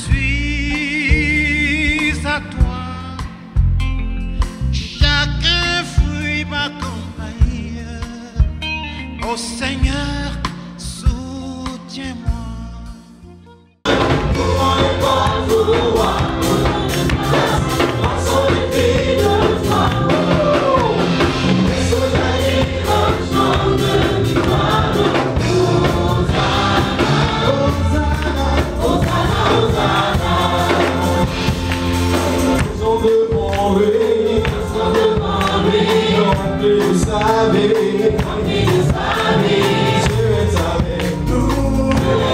suis à toi. Chacun fruit m'accompagne. Ô Seigneur, soutiens-moi. Dieu est avec nous.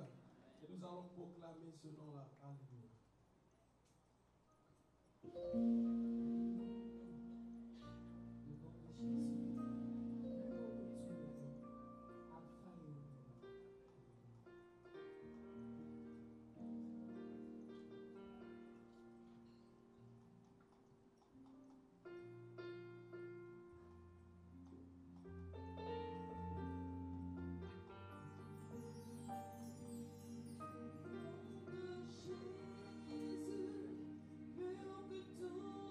Alléluia. Et nous allons proclamer ce nom-là. Alléluia. Le nom de Jésus. Alpha et Omega. Jésus, plus haut que tout.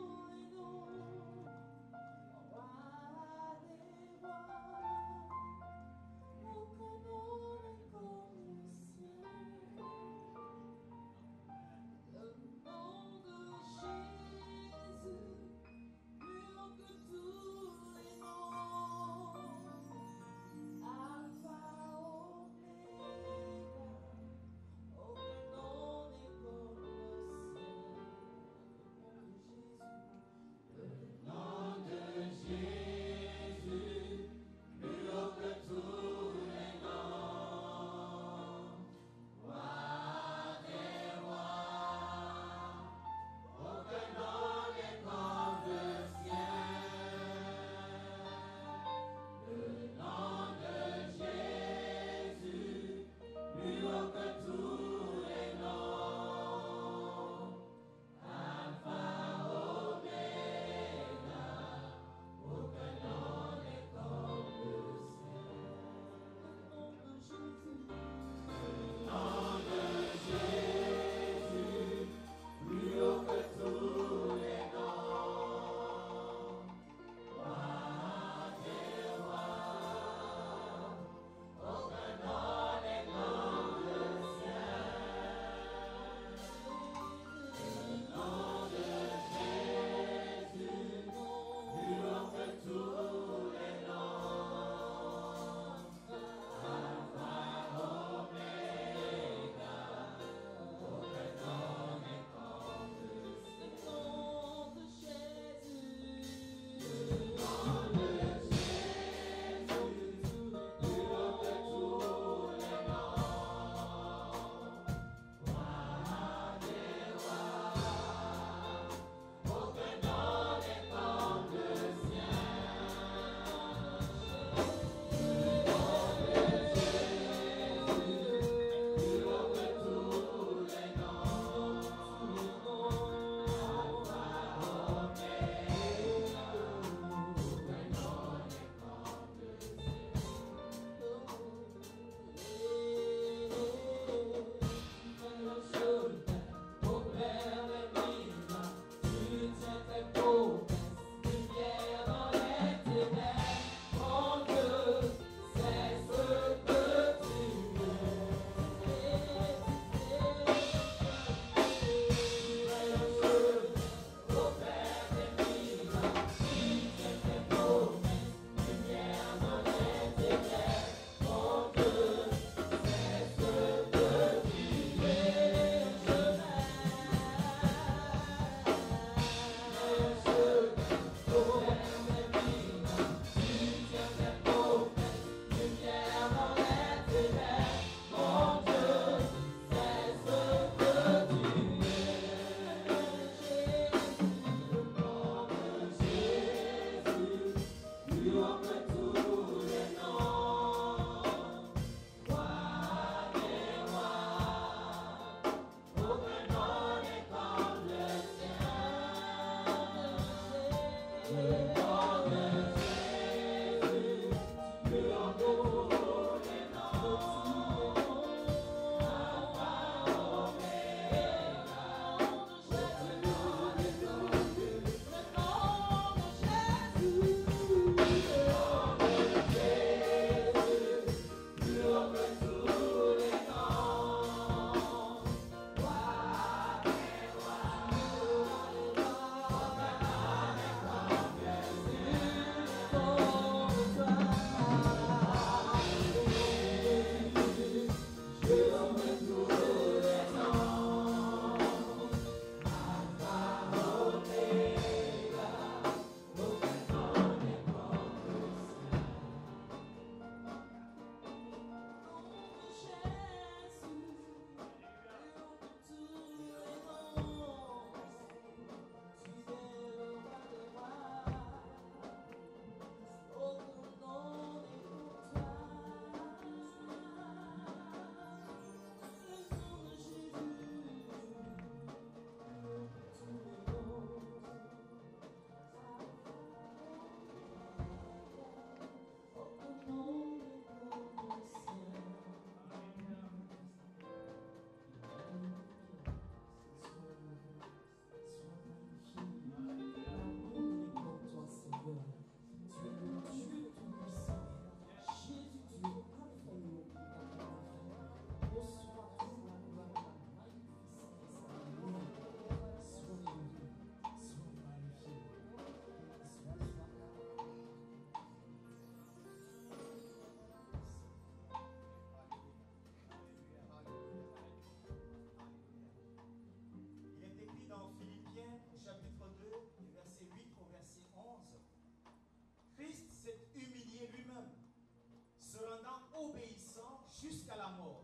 jusqu'à la mort,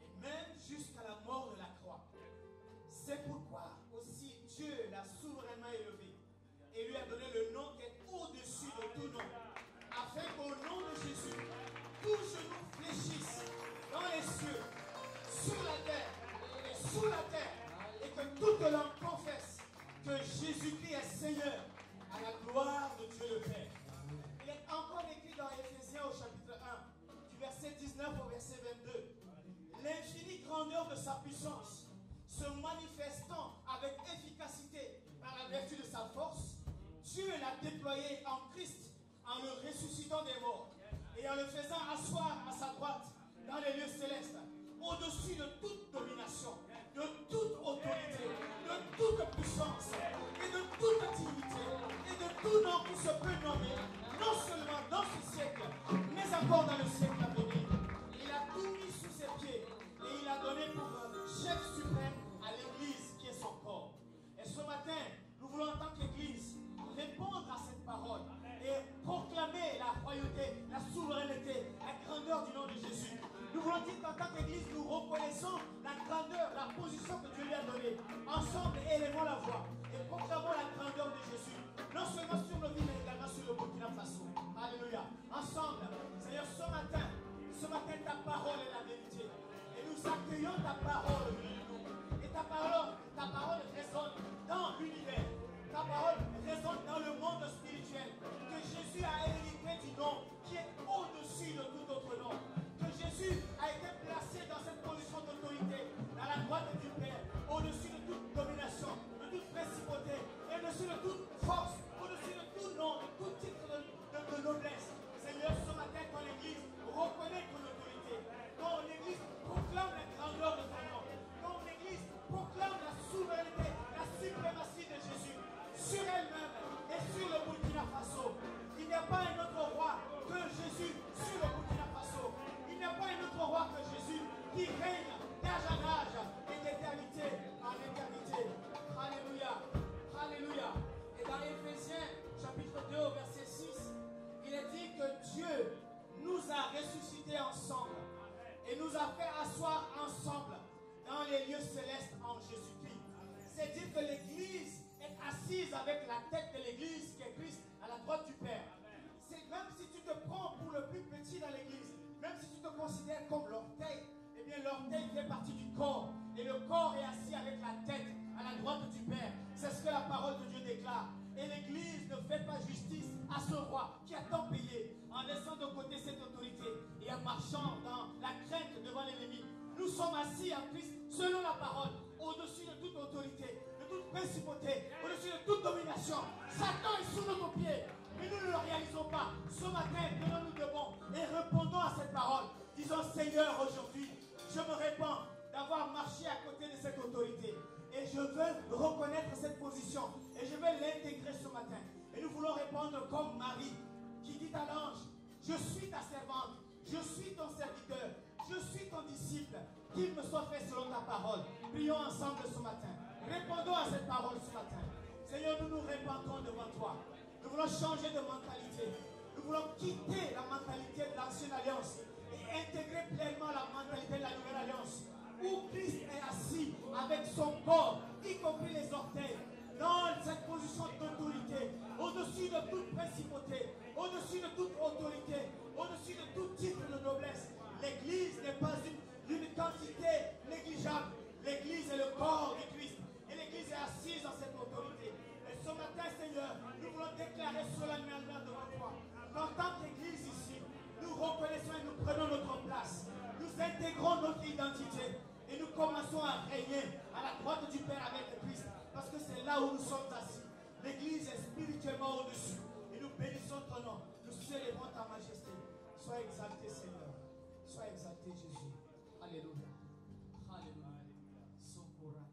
et même jusqu'à la mort de la croix. C'est pourquoi aussi Dieu l'a souverainement élevé et lui a donné le nom qui est au-dessus de tout nom, afin qu'au nom de Jésus, tout genou fléchisse dans les cieux, sur la terre et sous la terre, et que toute langue confesse que Jésus-Christ est Seigneur, à la gloire de Dieu le Père. Il est encore écrit dans Éphésiens au chapitre 1, du verset 19 au verset 22. L'infinie grandeur de sa puissance, se manifestant avec efficacité par la vertu de sa force, Dieu l'a déployé en Christ en le ressuscitant des morts et en le faisant asseoir à sa droite dans les lieux célestes, au-dessus de toute domination, de toute autorité, de toute puissance et de toute dignité et de tout nom qui se peut nommer, non seulement dans ce siècle, mais encore dans le siècle à venir. Il a tout mis sous ses pieds et il a donné pour chef suprême à l'Église qui est son corps. Et ce matin, nous voulons en tant qu'Église répondre à cette parole et proclamer la royauté, la souveraineté, la grandeur du nom de Jésus. Nous voulons dire qu'en tant qu'Église, nous reconnaissons la grandeur, la position que Dieu lui a donnée. Ensemble, élevons la voix et proclamons la grandeur de Jésus. Non seulement sur nos vies, mais également sur le Burkina Faso. Alléluia. Ensemble, Seigneur, ce matin, ta parole est la vérité. Et nous accueillons ta parole, et ta parole résonne dans l'univers. Ta parole résonne dans le monde spirituel. Que Jésus a hérité du nom qui est au-dessus de tout autre nom. Que Jésus a été placé dans cette position d'autorité, à la droite du Père, au-dessus de toute domination, de toute principauté, et au-dessus de toute force, au-dessus de tout nom, de tout titre de noblesse. Seigneur, ce matin, ton Église reconnaît ton autorité. Ton Église proclame la grandeur de ton nom. Ton Église proclame la souveraineté, la suprématie de Jésus sur elle-même et sur le Burkina Faso. Il n'y a pas un autre roi que Jésus sur le Burkina Faso. Il n'y a pas un autre roi que Jésus qui règne d'âge en âge et d'éternité en éternité. Alléluia. Alléluia. Et dans Éphésiens chapitre 2 au verset 6, il est dit que Dieu nous a ressuscités ensemble et nous a fait asseoir ensemble dans les lieux célestes en Jésus-Christ. C'est dire que l'Église est assise avec la tête de l'Église qui est Christ à la droite du Père. C'est même si tu te prends pour le plus petit dans l'Église, même si tu te considères comme l'orteil, eh bien l'orteil fait partie du corps et le corps est assis avec la tête à la droite du Père. C'est ce que la parole de Dieu déclare. Et l'Église ne fait pas justice à ce roi qui a tant payé en laissant de côté cette autorité et en marchant dans la crainte devant l'ennemi. Nous sommes assis en Christ selon la parole, au-dessus de toute autorité, de toute principauté, au-dessus de toute domination. Satan est sous nos pieds, mais nous ne le réalisons pas. Ce matin, donnons-nous de bon et répondons à cette parole. Disons, Seigneur, aujourd'hui, je me répands d'avoir marché à côté de cette autorité. Et je veux reconnaître cette position. Et je vais l'intégrer ce matin. Et nous voulons répondre comme Marie, qui dit à l'ange, je suis ta servante, je suis ton serviteur, je suis ton disciple, qu'il me soit fait selon ta parole. Prions ensemble ce matin. Répondons à cette parole ce matin. Seigneur, nous nous répandons devant toi. Nous voulons changer de mentalité. Nous voulons quitter la mentalité de l'ancienne alliance et intégrer pleinement la mentalité de la nouvelle alliance, où Christ est assis avec son corps, y compris les orteils, dans cette position d'autorité, au-dessus de toute principauté, au-dessus de toute autorité, au-dessus de tout titre de noblesse. L'Église n'est pas une quantité négligeable. L'Église est le corps de Christ. Et l'Église est assise dans cette autorité. Et ce matin, Seigneur, nous voulons déclarer solennellement devant toi qu'en tant qu'Église ici, nous reconnaissons et nous prenons notre place. Nous intégrons notre identité. Et nous commençons à régner à la droite du Père avec Christ. Parce que c'est là où nous sommes assis. L'Église est spirituellement au-dessus. Et nous bénissons ton nom. Nous célébrons ta majesté. Sois exalté, Seigneur. Sois exalté, Jésus. Alléluia. Alléluia. Socorate.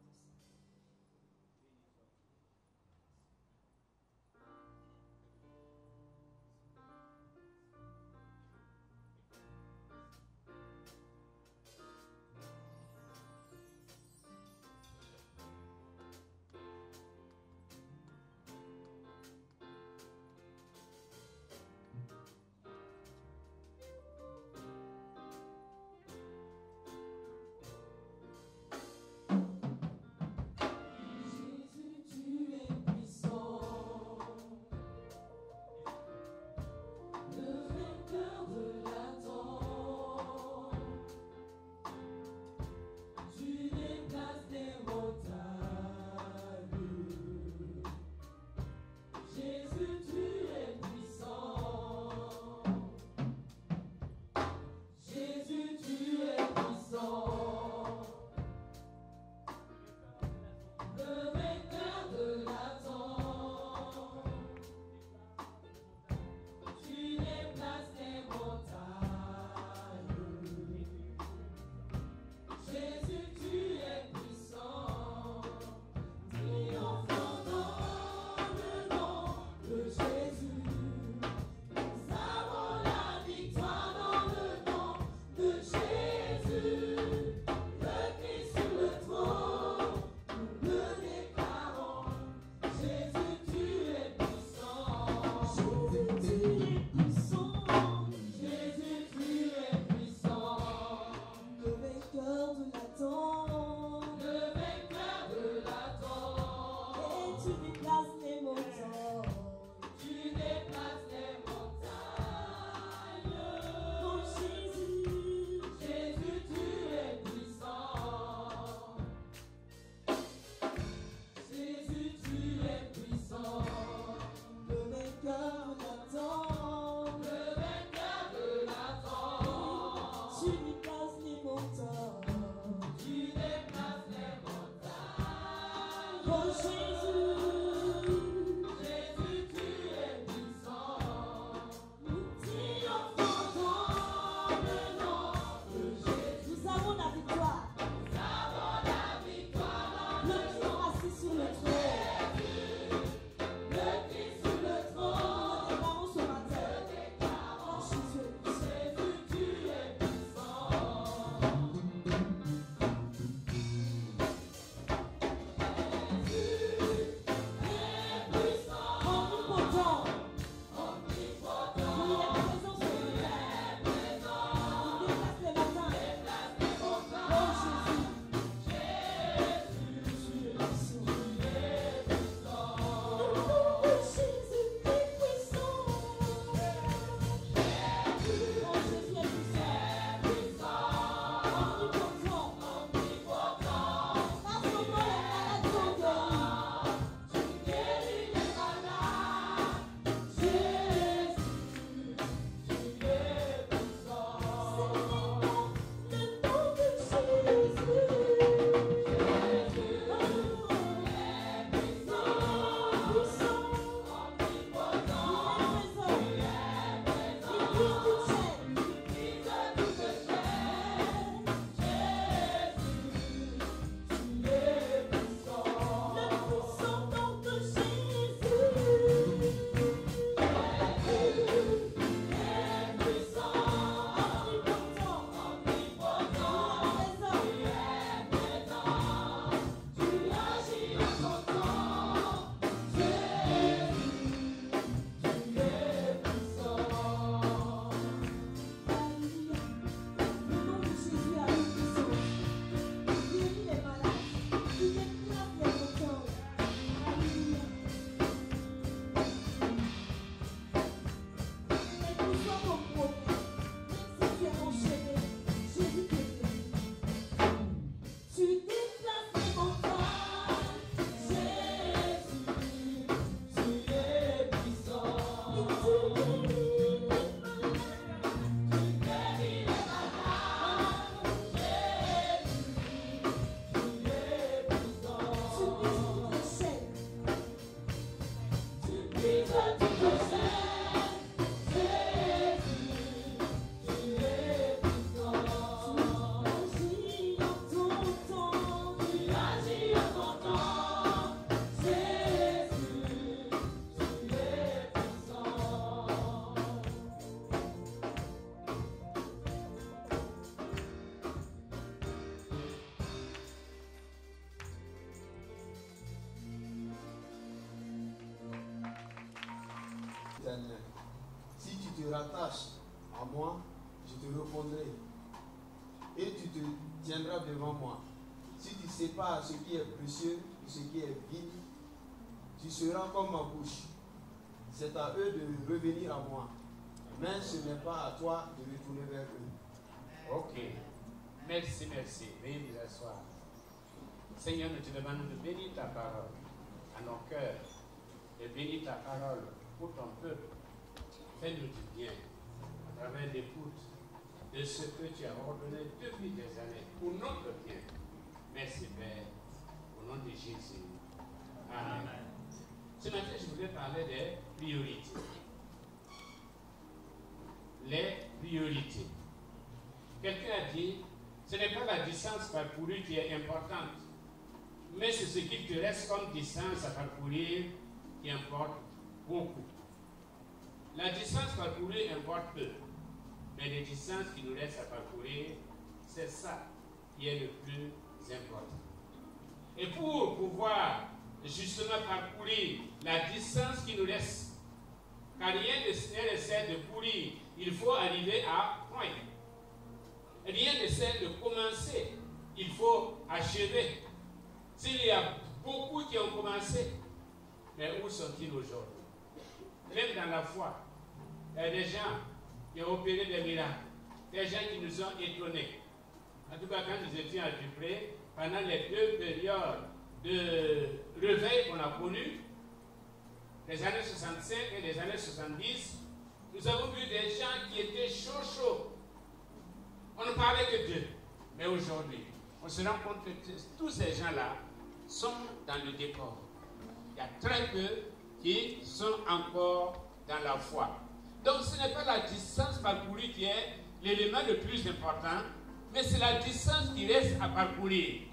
l'Éternel. Si tu te rattaches à moi, je te répondrai. Et tu te tiendras devant moi. Si tu sépares ce qui est précieux de ce qui est vil, tu seras comme ma bouche. C'est à eux de revenir à moi. Mais ce n'est pas à toi de retourner vers eux. Ok. Merci, merci. Veuillez vous asseoir. Seigneur, nous te demandons de bénir ta parole à nos cœurs, de bénir ta parole pour ton peuple. Fais-nous du bien à travers l'écoute de ce que tu as ordonné depuis des années pour notre bien. Merci Père, au nom de Jésus. Amen. Ce matin, je voulais parler des priorités. Les priorités. Quelqu'un a dit, ce n'est pas la distance parcourue qui est importante, mais c'est ce qu'il te reste comme distance à parcourir qui importe beaucoup. La distance parcourue importe peu, mais les distances qui nous restent à parcourir, c'est ça qui est le plus important. Et pour pouvoir justement parcourir la distance qui nous reste, car rien ne sert de courir, il faut arriver à point. Rien ne sert de commencer, il faut achever. S'il y a beaucoup qui ont commencé, mais où sont-ils aujourd'hui? Même dans la foi, il y a des gens qui ont opéré des miracles, des gens qui nous ont étonnés. En tout cas, quand nous étions à Dupré, pendant les 2 périodes de réveil qu'on a connues, les années 65 et les années 70, nous avons vu des gens qui étaient chauds. On ne parlait que Dieu. Mais aujourd'hui, on se rend compte que tous ces gens-là sont dans le décor. Il y a très peu qui sont encore dans la foi. Donc ce n'est pas la distance parcourue qui est l'élément le plus important, mais c'est la distance qui reste à parcourir.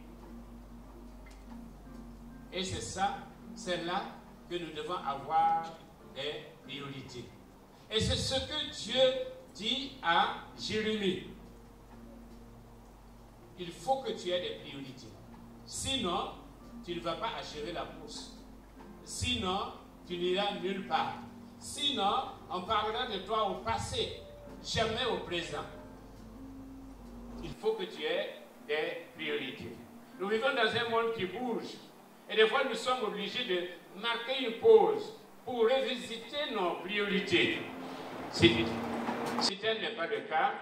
Et c'est ça, c'est là que nous devons avoir des priorités. Et c'est ce que Dieu dit à Jérémie. Il faut que tu aies des priorités. Sinon, tu ne vas pas achever la course. Sinon, tu n'iras nulle part. Sinon, on parlera de toi au passé, jamais au présent. Il faut que tu aies des priorités. Nous vivons dans un monde qui bouge. Et des fois, nous sommes obligés de marquer une pause pour revisiter nos priorités. Si tel n'est pas le cas,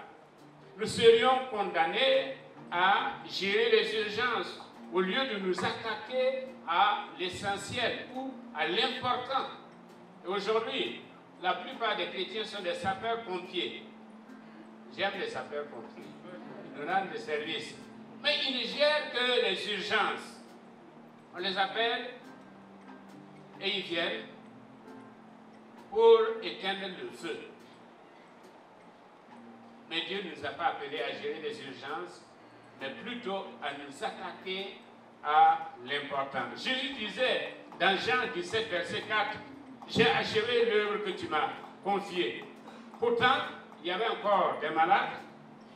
nous serions condamnés à gérer les urgences au lieu de nous attaquer à l'essentiel ou à l'important. Et aujourd'hui, la plupart des chrétiens sont des sapeurs-pompiers. J'aime les sapeurs-pompiers. Ils nous rendent des services. Mais ils ne gèrent que les urgences. On les appelle et ils viennent pour éteindre le feu. Mais Dieu ne nous a pas appelés à gérer les urgences, mais plutôt à nous attaquer à l'important. Jésus disait dans Jean 17, verset 4, « J'ai achevé l'œuvre que tu m'as confiée. » Pourtant, il y avait encore des malades.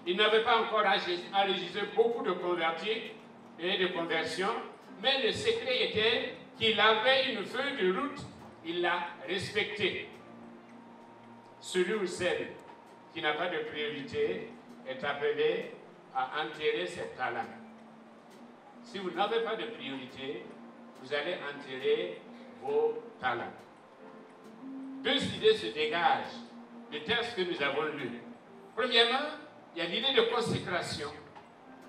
Il n'avait pas encore enregistré beaucoup de convertis et de conversions, mais le secret était qu'il avait une feuille de route, il l'a respectée. Celui ou celle qui n'a pas de priorité est appelé à enterrer ses talents. Si vous n'avez pas de priorité, vous allez enterrer vos talents. 2 idées se dégagent du texte que nous avons lu. Premièrement, il y a l'idée de consécration,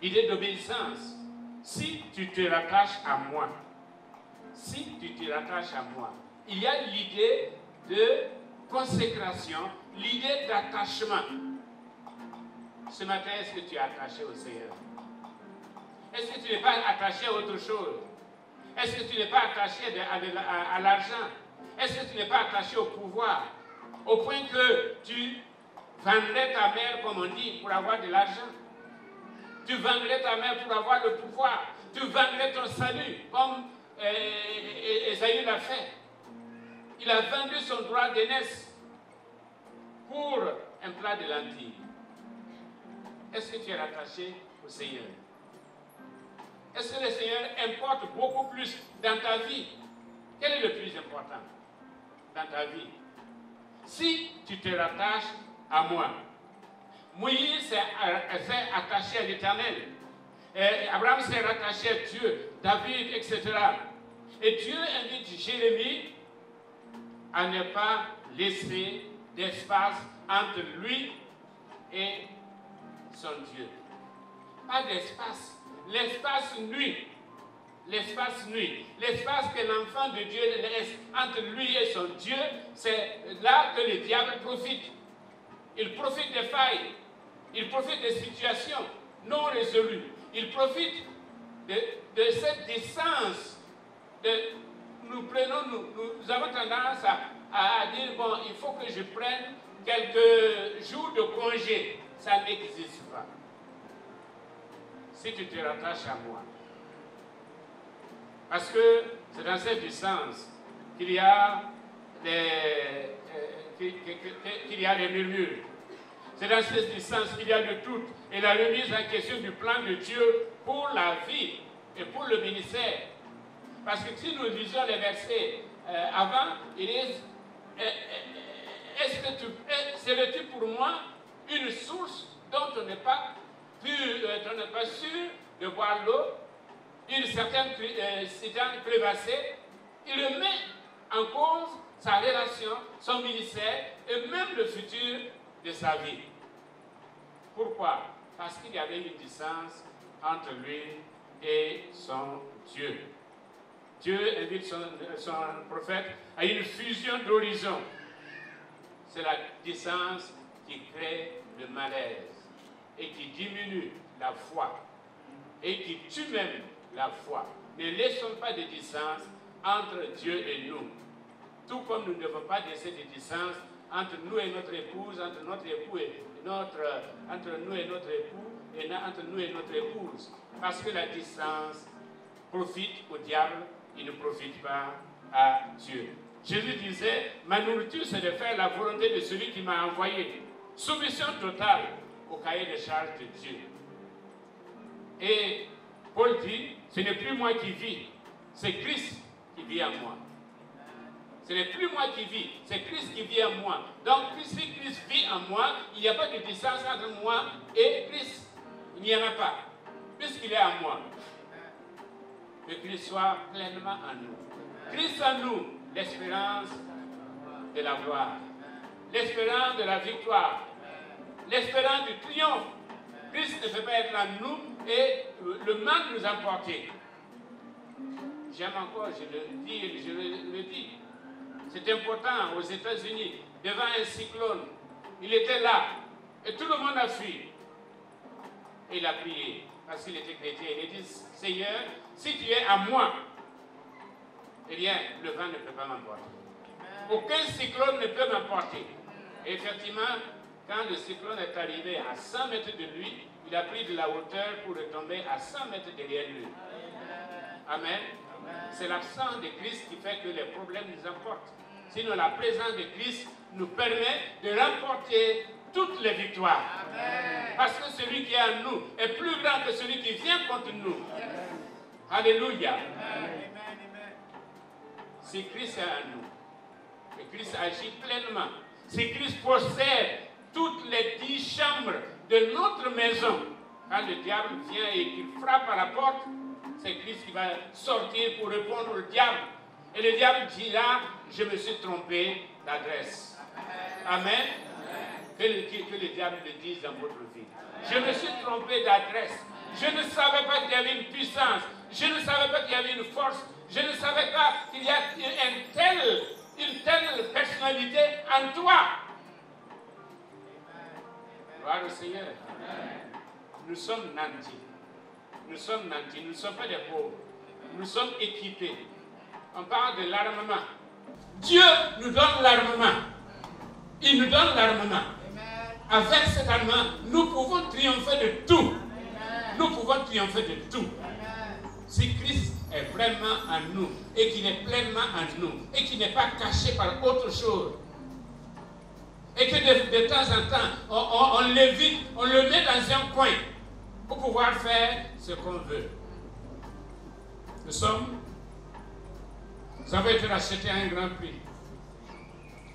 l'idée d'obéissance. Si tu te rattaches à moi, il y a l'idée de consécration, l'idée d'attachement. Ce matin, est-ce que tu es attaché au Seigneur? Est-ce que tu n'es pas attaché à autre chose? Est-ce que tu n'es pas attaché à l'argent? Est-ce que tu n'es pas attaché au pouvoir? Au point que tu vendrais ta mère, comme on dit, pour avoir de l'argent. Tu vendrais ta mère pour avoir le pouvoir. Tu vendrais ton salut, comme Ésaïe l'a fait. Il a vendu son droit d'aînesse pour un plat de lentilles. Est-ce que tu es rattaché au Seigneur? Est-ce que le Seigneur importe beaucoup plus dans ta vie? Quel est le plus important dans ta vie? si tu te rattaches à moi. Moïse s'est attaché à l'Éternel. Abraham s'est rattaché à Dieu, David, etc. Et Dieu invite Jérémie à ne pas laisser d'espace entre lui et son Dieu. Pas d'espace. L'espace nuit. L'espace nuit. L'espace que l'enfant de Dieu laisse entre lui et son Dieu, c'est là que le diable profite. Il profite des failles. Il profite des situations non résolues. Il profite de cette distance. Nous avons tendance à dire, bon, il faut que je prenne quelques jours de congé. Ça n'existe pas. Si tu te rattaches à moi. Parce que c'est dans cette distance qu'il y a les murmures. C'est dans cette distance qu'il y a le doute et la remise en question du plan de Dieu pour la vie et pour le ministère. Parce que si nous lisons les versets avant, il est serais-tu pour moi une source dont on n'est pas sûr de boire l'eau, une certaine citerne crevassée? Il remet en cause sa relation, son ministère et même le futur de sa vie. Pourquoi? Parce qu'il y avait une distance entre lui et son Dieu. Dieu invite son prophète à une fusion d'horizons. C'est la distance qui crée le malaise et qui diminue la foi et qui tue même la foi. Ne laissons pas de distance entre Dieu et nous. Tout comme nous ne devons pas laisser de distance entre nous et notre épouse, entre notre époux et entre nous et notre époux, et entre nous et notre épouse. Parce que la distance profite au diable, il ne profite pas à Dieu. Jésus disait, ma nourriture c'est de faire la volonté de celui qui m'a envoyé. Soumission totale au cahier des charges de Dieu. Et Paul dit, ce n'est plus moi qui vis, c'est Christ qui vit en moi. Ce n'est plus moi qui vis, c'est Christ qui vit en moi. Donc, si Christ vit en moi, il n'y a pas de distance entre moi et Christ. Il n'y en a pas, puisqu'il est en moi. Que Christ soit pleinement en nous. Christ en nous, l'espérance de la gloire, l'espérance de la victoire, l'espérance du triomphe. Christ ne peut pas être en nous et le mal nous emporter. J'aime encore, je le dis et je le dis. C'est important aux États-Unis, devant un cyclone. Il était là et tout le monde a fui. Et il a prié parce qu'il était chrétien. Il a dit, Seigneur, si tu es à moi, eh bien, le vent ne peut pas m'emporter. Aucun cyclone ne peut m'emporter. Et effectivement, quand le cyclone est arrivé à 100 mètres de lui, il a pris de la hauteur pour retomber à 100 mètres derrière lui. Amen. C'est l'absence de Christ qui fait que les problèmes nous emportent. Sinon, la présence de Christ nous permet de remporter toutes les victoires. Amen. Parce que celui qui est en nous est plus grand que celui qui vient contre nous. Alléluia. Amen. Si Christ est en nous, et Christ agit pleinement, si Christ possède toutes les 10 chambres de notre maison, quand le diable vient et qu'il frappe à la porte, c'est Christ qui va sortir pour répondre au diable. Et le diable dira, je me suis trompé d'adresse. Amen. Que le diable le dise dans votre vie. Je me suis trompé d'adresse. Je ne savais pas qu'il y avait une puissance. Je ne savais pas qu'il y avait une force. Je ne savais pas qu'il y a une telle personnalité en toi. Gloire au Seigneur. Nous sommes nantis. Nous sommes nantis. Nous ne sommes pas des pauvres. Nous sommes équipés. On parle de l'armement. Dieu nous donne l'armement. Il nous donne l'armement. Avec cet armement, nous pouvons triompher de tout. Nous pouvons triompher de tout. Si Christ est vraiment en nous et qu'il est pleinement en nous et qu'il n'est pas caché par autre chose et que de temps en temps on l'évite, on le met dans un coin pour pouvoir faire ce qu'on veut. Nous avons été rachetés à un grand prix.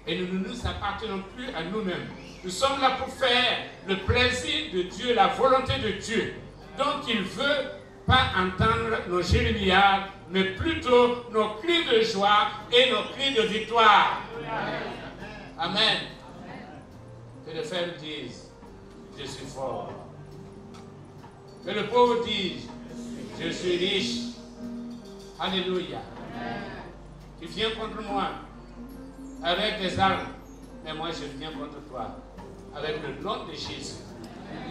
Et nous ne nous appartenons plus à nous-mêmes. Nous sommes là pour faire le plaisir de Dieu, la volonté de Dieu. Donc il ne veut pas entendre nos jérémiades, mais plutôt nos cris de joie et nos cris de victoire. Amen. Que le faible dise, je suis fort. Que le pauvre dise, je suis riche. Alléluia. Tu viens contre moi avec des armes, mais moi je viens contre toi avec le nom de Jésus.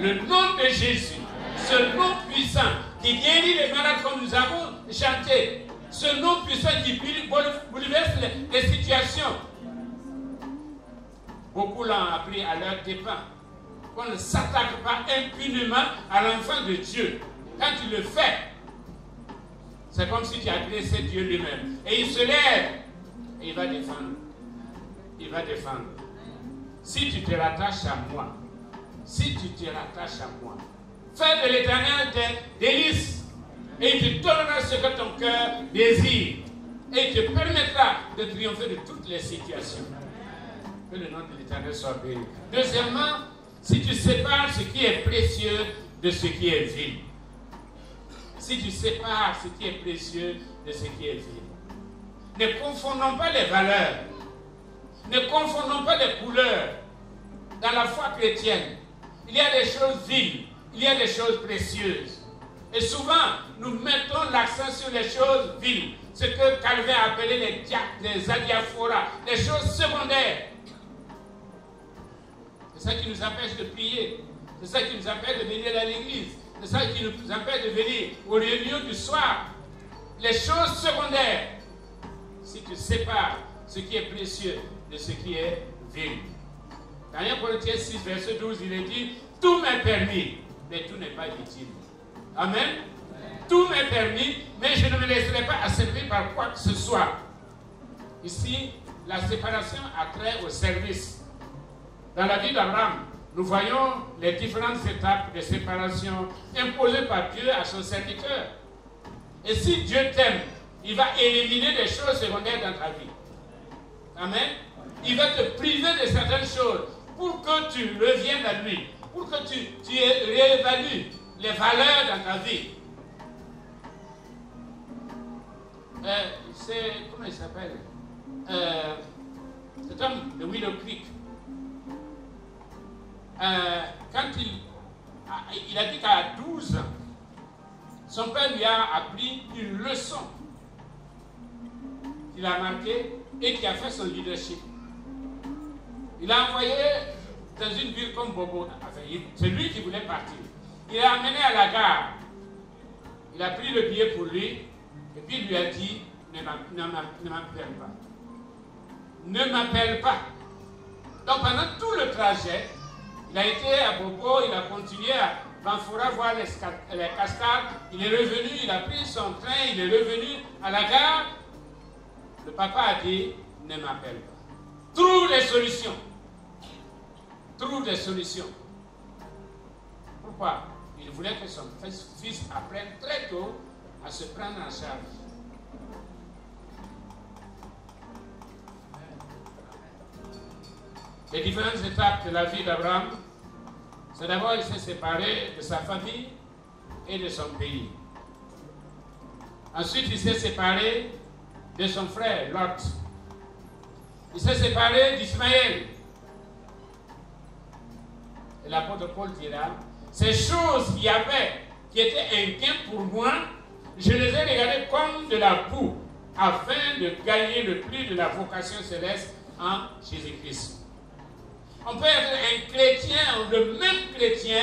Le nom de Jésus, ce nom puissant qui guérit les malades comme nous avons chanté, ce nom puissant qui bouleverse les situations. Beaucoup l'ont appris à leur dépens. Qu'on ne s'attaque pas impunément à l'enfant de Dieu. Quand tu le fais, c'est comme si tu agressais Dieu lui-même. Et il se lève et il va défendre. Il va défendre. Si tu te rattaches à moi, si tu te rattaches à moi, fais de l'Éternel tes délices et il te donnera ce que ton cœur désire et il te permettra de triompher de toutes les situations. Que le nom de l'Éternel soit béni. Deuxièmement, si tu sépares ce qui est précieux de ce qui est vil. Si tu sépares ce qui est précieux de ce qui est vil. Ne confondons pas les valeurs. Ne confondons pas les couleurs. Dans la foi chrétienne, il y a des choses viles, il y a des choses précieuses. Et souvent, nous mettons l'accent sur les choses viles. Ce que Calvin appelait les adiaphoras, les choses secondaires. C'est ça qui nous empêche de prier. C'est ça qui nous empêche de venir à l'église. C'est ça qui nous empêche de venir aux réunions du soir. Les choses secondaires. Si tu sépares ce qui est précieux de ce qui est vil. Dans 1 Corinthiens 6, verset 12, il est dit, tout m'est permis, mais tout n'est pas utile. Amen. Tout m'est permis, mais je ne me laisserai pas asservir par quoi que ce soit. Ici, la séparation a trait au service. Dans la vie d'Abraham, nous voyons les différentes étapes de séparation imposées par Dieu à son serviteur. Et si Dieu t'aime, il va éliminer des choses secondaires dans ta vie. Amen. Il va te priver de certaines choses pour que tu reviennes à lui, pour que tu réévalues les valeurs dans ta vie. Comment il s'appelle cet homme de Willow Creek. Quand il a dit qu'à 12 ans, son père lui a appris une leçon qu'il a marquée et qui a fait son leadership. Il a envoyé dans une ville comme Bobo. Enfin, c'est lui qui voulait partir. Il l'a amené à la gare. Il a pris le billet pour lui et puis il lui a dit, ne m'appelle pas. Ne m'appelle pas. Donc pendant tout le trajet, il a été à Bobo, il a continué à Banfora voir les cascades. Il est revenu, il a pris son train, il est revenu à la gare. Le papa a dit, ne m'appelle pas. Trouve des solutions. Trouve des solutions. Pourquoi? Il voulait que son fils apprenne très tôt à se prendre en charge. Les différentes étapes de la vie d'Abraham, c'est d'abord il s'est séparé de sa famille et de son pays. Ensuite, il s'est séparé de son frère Lot. Il s'est séparé d'Ismaël. Et l'apôtre Paul dira, ces choses qu'il y avait, qui étaient un gain pour moi, je les ai regardées comme de la boue, afin de gagner le prix de la vocation céleste en Jésus-Christ. On peut être un chrétien, le même chrétien,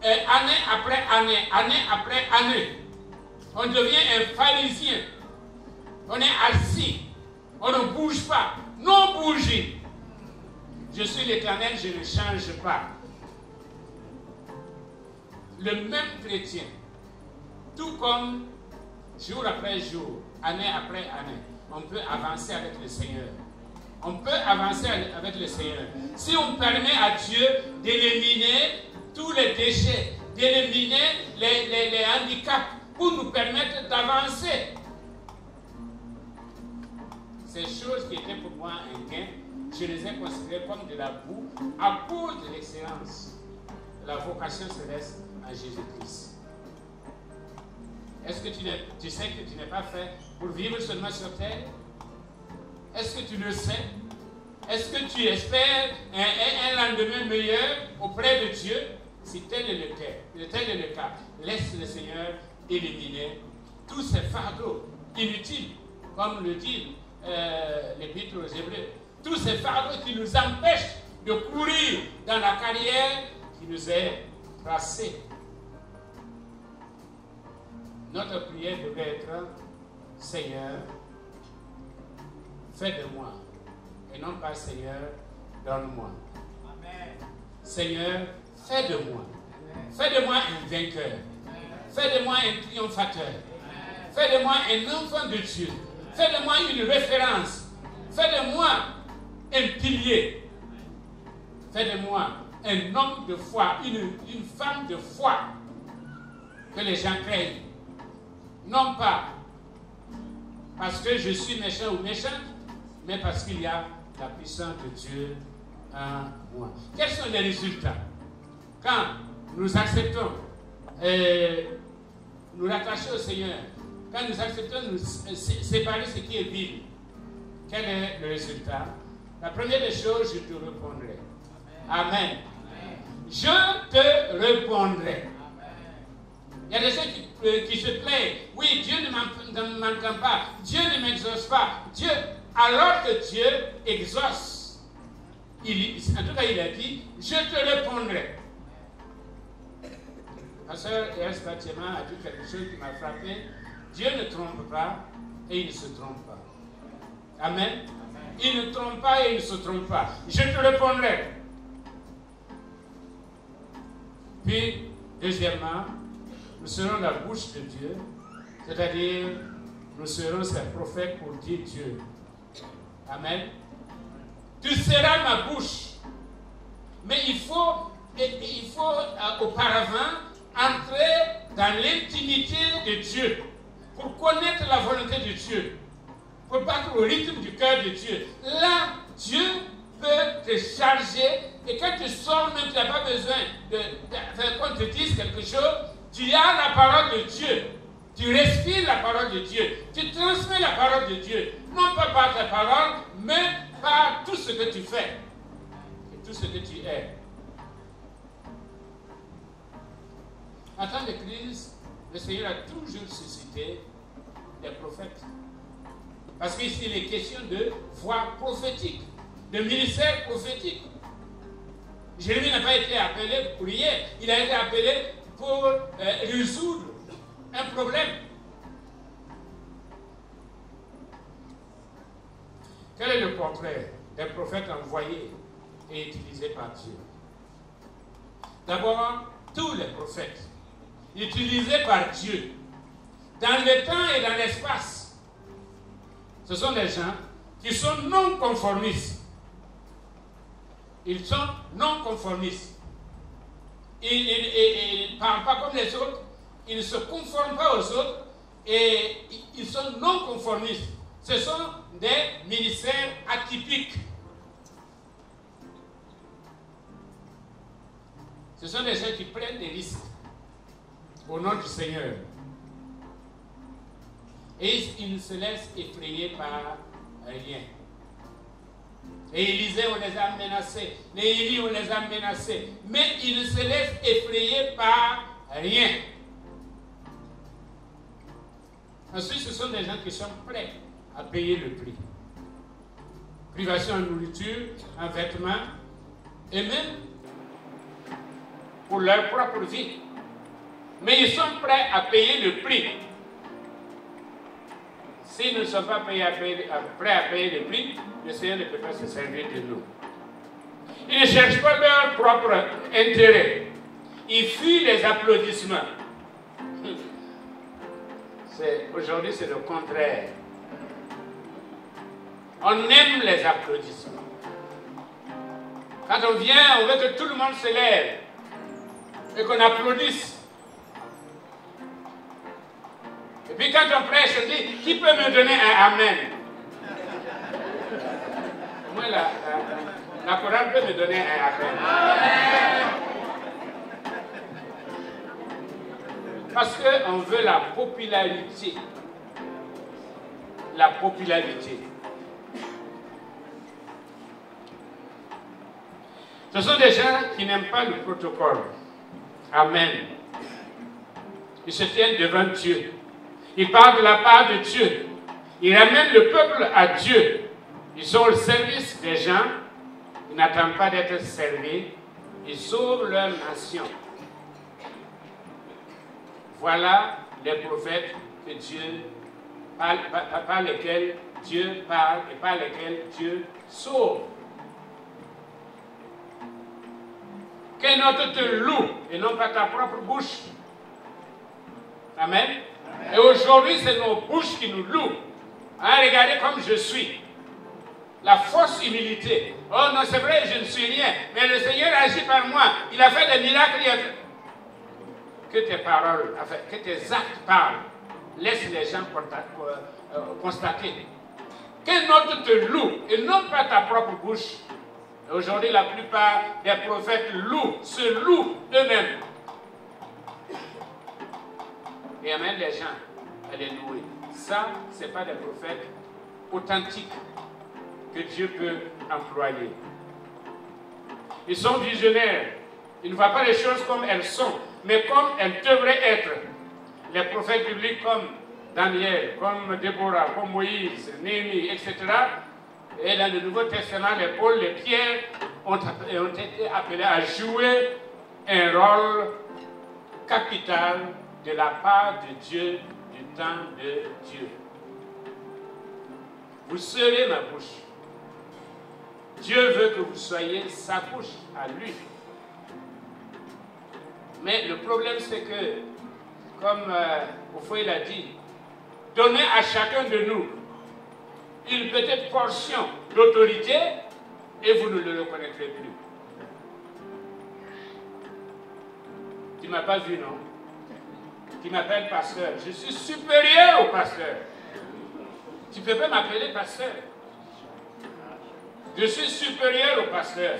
année après année, année après année. On devient un pharisien. On est assis. On ne bouge pas. Non bouger. Je suis l'Éternel, je ne change pas. Le même chrétien, tout comme jour après jour, année après année, on peut avancer avec le Seigneur. On peut avancer avec le Seigneur. Si on permet à Dieu d'éliminer tous les déchets, d'éliminer les handicaps pour nous permettre d'avancer. Ces choses qui étaient pour moi un gain, je les ai considérés comme de la boue à cause de l'excellence de la vocation céleste en Jésus-Christ. Est-ce que tu sais que tu n'es pas fait pour vivre seulement sur terre? Est-ce que tu le sais? Est-ce que tu espères un lendemain meilleur auprès de Dieu? Si tel est le cas, laisse le Seigneur éliminer tous ces fardeaux inutiles, comme le dit l'Épître aux Hébreux, tous ces fardeaux qui nous empêchent de courir dans la carrière qui nous est tracée. Notre prière devrait être: Seigneur, fais de moi, et non pas Seigneur, donne-moi. Seigneur, fais de moi. Fais de moi un vainqueur. Fais de moi un triomphateur. Fais de moi un enfant de Dieu. Fais de moi une référence. Fais de moi un pilier. Fais de moi un homme de foi, une femme de foi que les gens craignent. Non pas parce que je suis méchant ou méchante, mais parce qu'il y a la puissance de Dieu en moi. Quels sont les résultats? Quand nous acceptons nous rattacher au Seigneur, quand nous acceptons nous séparer ce qui est vide, quel est le résultat? La première des choses, je te répondrai. Amen. Je te répondrai. Il y a des gens qui se plaignent. Oui, Dieu ne m'entend pas. Dieu ne m'exauce pas. Dieu, alors que Dieu exauce. En tout cas, il a dit, je te répondrai. Ma soeur Eres Batiema a dit quelque chose qui m'a frappé. Dieu ne trompe pas et il ne se trompe pas. Amen. Il ne trompe pas et il ne se trompe pas. Je te répondrai. Puis, deuxièmement, nous serons la bouche de Dieu, c'est-à-dire nous serons ses prophètes pour dire Dieu. Amen. Tu seras ma bouche. Mais il faut auparavant entrer dans l'intimité de Dieu pour connaître la volonté de Dieu, pour battre au rythme du cœur de Dieu. Là, Dieu peut te charger et quand tu sors, même tu n'as pas besoin qu'on te dise quelque chose. Tu as la parole de Dieu. Tu respires la parole de Dieu. Tu transmets la parole de Dieu. Non pas par ta parole, mais par tout ce que tu fais et tout ce que tu es. En temps de crise, le Seigneur a toujours suscité des prophètes. Parce qu'ici, il est question de voix prophétique, de ministère prophétique. Jérémie n'a pas été appelé pour hier, il a été appelé pour résoudre un problème. Quel est le portrait des prophètes envoyés et utilisés par Dieu? D'abord, tous les prophètes utilisés par Dieu dans le temps et dans l'espace, ce sont des gens qui sont non conformistes. Ils sont non conformistes. Ils ne parlent pas comme les autres, ils ne se conforment pas aux autres et ils sont non conformistes. Ce sont des ministères atypiques. Ce sont des gens qui prennent des risques au nom du Seigneur. Et ils ne se laissent effrayer par rien. Et Élisée, on les a menacés. Les Élie, on les a menacés. Mais ils ne se laissent effrayer par rien. Ensuite, ce sont des gens qui sont prêts à payer le prix. Privation en nourriture, en vêtements, et même pour leur propre vie. Mais ils sont prêts à payer le prix. S'ils ne sont pas prêts à payer le prix, le Seigneur ne peut pas se servir de nous. Ils ne cherchent pas leur propre intérêt. Ils fuient les applaudissements. Aujourd'hui, c'est le contraire. On aime les applaudissements. Quand on vient, on veut que tout le monde se lève et qu'on applaudisse. Et puis quand on prêche, on dit, qui peut me donner un amen? Moi, donner la chorale peut me donner un appel. Parce qu'on veut la popularité. La popularité. Ce sont des gens qui n'aiment pas le protocole. Amen. Ils se tiennent devant Dieu. Ils parlent de la part de Dieu. Ils ramènent le peuple à Dieu. Ils sont au service des gens. Ils n'attendent pas d'être servis. Ils sauvent leur nation. Voilà les prophètes que Dieu, par lesquels Dieu parle et par lesquels Dieu sauve. Qu'un autre te loue et non pas ta propre bouche. Amen. Et aujourd'hui, c'est nos bouches qui nous louent. Hein, regardez comme je suis. La fausse humilité. Oh non, c'est vrai, je ne suis rien. Mais le Seigneur agit par moi. Il a fait des miracles. Que tes paroles, enfin, que tes actes parlent. Laisse les gens constater. Qu'un autre te loue et non pas ta propre bouche. Aujourd'hui, la plupart des prophètes se louent eux-mêmes. Et amènent les gens à les louer. Ça, ce n'est pas des prophètes authentiques que Dieu peut employer. Ils sont visionnaires. Ils ne voient pas les choses comme elles sont, mais comme elles devraient être. Les prophètes bibliques comme Daniel, comme Déborah, comme Moïse, Néhémie, etc. Et dans le Nouveau Testament, les Paul, les Pierre ont été appelés à jouer un rôle capital de la part de Dieu, du temps de Dieu. Vous serez ma bouche. Dieu veut que vous soyez sa bouche à lui. Mais le problème, c'est que, comme Ofoy l'a dit, donnez à chacun de nous une petite portion d'autorité et vous ne le reconnaîtrez plus. Tu ne m'as pas vu, non? Tu m'appelles pasteur. Je suis supérieur au pasteur. Tu ne peux pas m'appeler pasteur. Je suis supérieur au pasteur.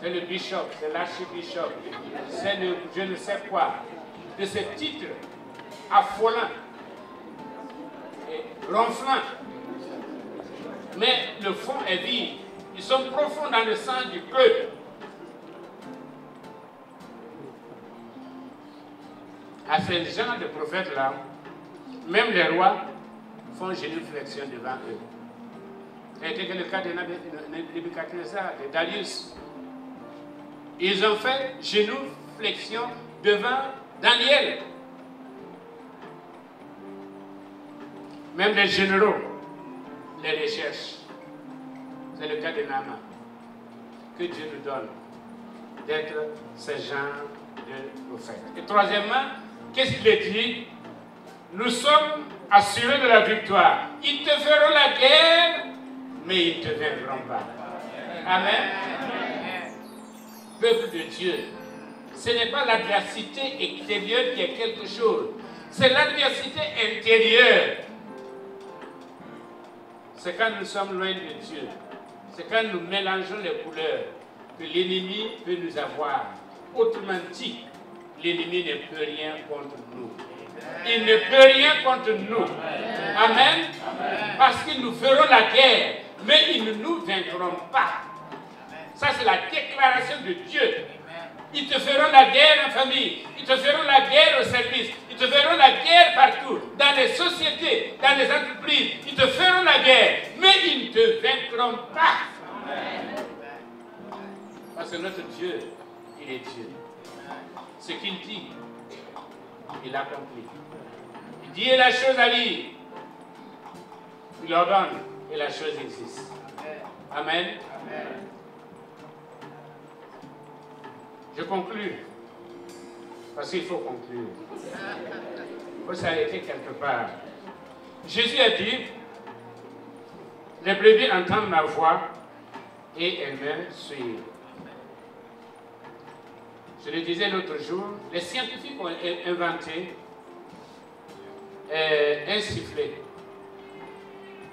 C'est le bishop, c'est l'archibishop, c'est le je ne sais quoi. De ces titres affolants et ronflants. Mais le fond est vide. Ils sont profonds dans le sang du peuple. À ce genre de prophètes-là, même les rois font génuflexion devant eux. C'était le cas de Nebuchadnezzar, de Darius. Ils ont fait génuflexion devant Daniel. Même les généraux les recherchent. C'est le cas de Naaman. Que Dieu nous donne d'être ce genre de prophète. Et troisièmement, qu'est-ce qu'il est dit? Nous sommes assurés de la victoire. Ils te feront la guerre, mais ils ne te vaincront pas. Amen. Peuple de Dieu, ce n'est pas l'adversité extérieure qui est quelque chose. C'est l'adversité intérieure. C'est quand nous sommes loin de Dieu. C'est quand nous mélangeons les couleurs que l'ennemi peut nous avoir. Autrement dit, l'ennemi ne peut rien contre nous. Il ne peut rien contre nous. Amen. Parce qu'ils nous feront la guerre, mais ils ne nous vaincront pas. Ça, c'est la déclaration de Dieu. Ils te feront la guerre en famille. Ils te feront la guerre au service. Ils te feront la guerre partout. Dans les sociétés, dans les entreprises. Ils te feront la guerre. Mais ils ne te vaincront pas. Parce que notre Dieu, il est Dieu. Ce qu'il dit, il accomplit. Il dit et la chose arrive. Il ordonne et la chose existe. Amen. Amen. Je conclue, parce qu'il faut conclure. Il faut s'arrêter quelque part. Jésus a dit, les brebis entendent ma voix et elles me suivent. Je le disais l'autre jour, les scientifiques ont inventé un sifflet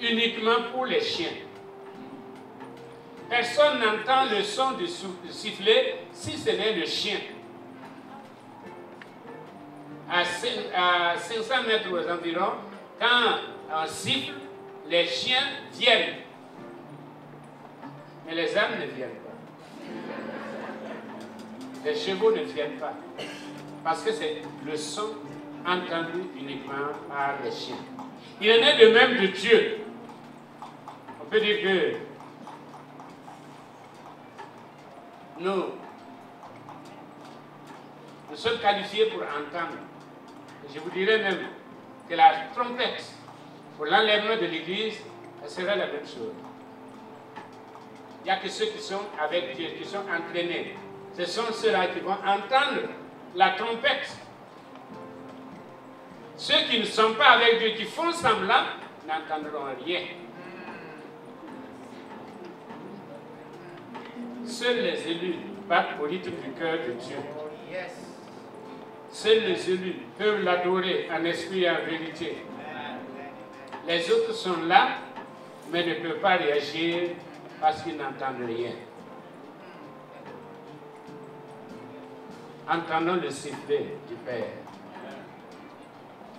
uniquement pour les chiens. Personne n'entend le son du sifflet si ce n'est le chien. À 500 mètres aux environs, quand on siffle, les chiens viennent. Mais les ânes ne viennent pas. Les chevaux ne viennent pas. Parce que c'est le son entendu uniquement par les chiens. Il en est de même de Dieu. On peut dire que nous sommes qualifiés pour entendre. Je vous dirais même que la trompette pour l'enlèvement de l'Église, ça sera la même chose. Il n'y a que ceux qui sont avec Dieu, qui sont entraînés. Ce sont ceux-là qui vont entendre la trompette. Ceux qui ne sont pas avec Dieu, qui font semblant, n'entendront rien. Seuls les élus battent au rythme du cœur de Dieu. Seuls les élus peuvent l'adorer en esprit et en vérité. Les autres sont là, mais ne peuvent pas réagir parce qu'ils n'entendent rien. Entendons le sifflet du Père.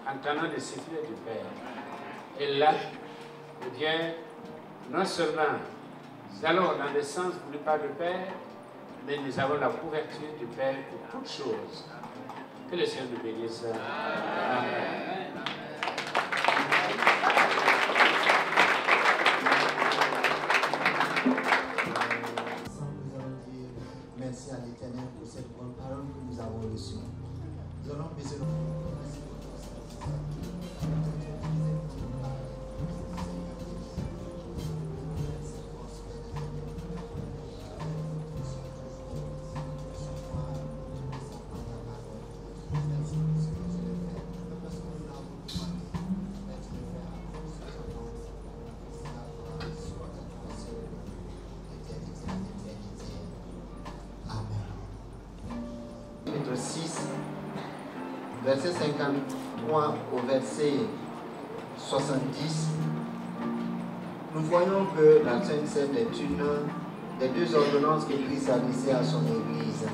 Entendons le sifflet du Père. Et là, eh bien, non seulement nous allons dans le sens voulu par le Père, mais nous avons la couverture du Père pour toutes choses. Que le Seigneur nous bénisse. Amen. Nous allons dire merci à l'Éternel pour cette bonne parole que nous avons reçue. Nous allons baisser nos verset 53 au verset 70, nous voyons que la Sainte Seine est une des deux ordonnances que Christ a laissées à son Église.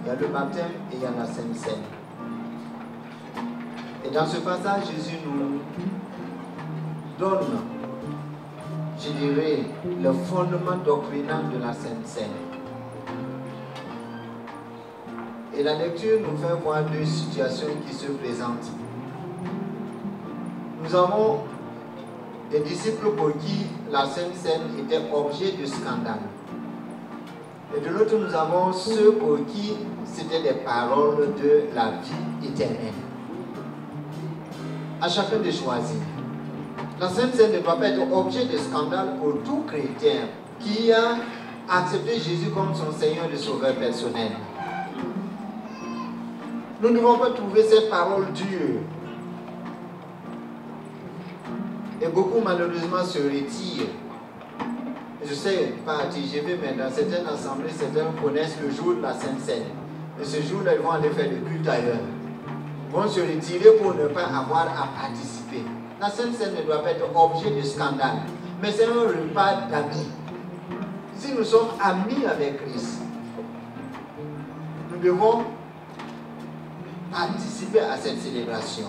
Il y a le baptême et il y a la Sainte Seine. Et dans ce passage, Jésus nous donne, je dirais, le fondement doctrinal de la Sainte Seine. Et la lecture nous fait voir deux situations qui se présentent. Nous avons des disciples pour qui la Sainte Seine était objet de scandale. Et de l'autre, nous avons ceux pour qui c'était des paroles de la vie éternelle. À chacun de choisir. La Sainte Seine ne doit pas être objet de scandale pour tout chrétien qui a accepté Jésus comme son Seigneur et Sauveur personnel. Nous ne devons pas trouver cette parole dure. Et beaucoup malheureusement se retirent. Je sais, pas à TGV, mais dans certaines assemblées, certains connaissent le jour de la Sainte Seine. Et ce jour-là, ils vont aller faire le culte ailleurs. Ils vont se retirer pour ne pas avoir à participer. La Sainte Seine ne doit pas être objet de scandale. Mais c'est un repas d'amis. Si nous sommes amis avec Christ, nous devons participer à cette célébration.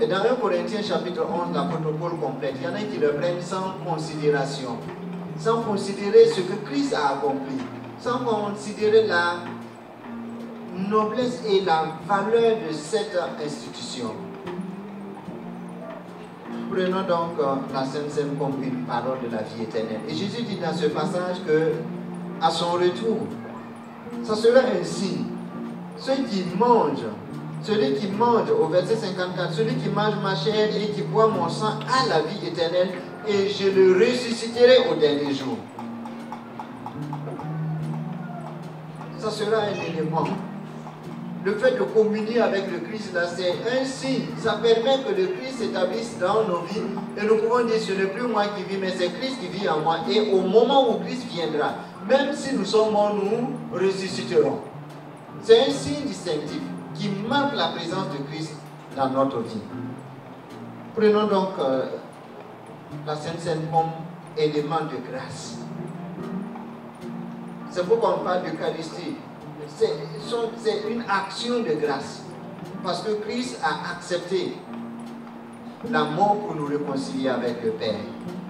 Et dans 1 Corinthiens chapitre 11, l'apôtre Paul complète, il y en a qui le prennent sans considération, sans considérer ce que Christ a accompli, sans considérer la noblesse et la valeur de cette institution. Prenons donc la Sainte Seine comme une parole de la vie éternelle. Et Jésus dit dans ce passage que, à son retour, ça sera ainsi. Celui qui mange, au verset 54, celui qui mange ma chair et qui boit mon sang a la vie éternelle, et je le ressusciterai au dernier jour. Ça sera un élément. Le fait de communier avec le Christ, là, c'est un signe. Ça permet que le Christ s'établisse dans nos vies. Et nous pouvons dire, ce n'est plus moi qui vis, mais c'est Christ qui vit en moi. Et au moment où Christ viendra, même si nous sommes morts, nous ressusciterons. C'est un signe distinctif qui marque la présence de Christ dans notre vie. Prenons donc la Sainte Seine comme élément de grâce. C'est pourquoi on parle d'Eucharistie. C'est une action de grâce. Parce que Christ a accepté la mort pour nous réconcilier avec le Père.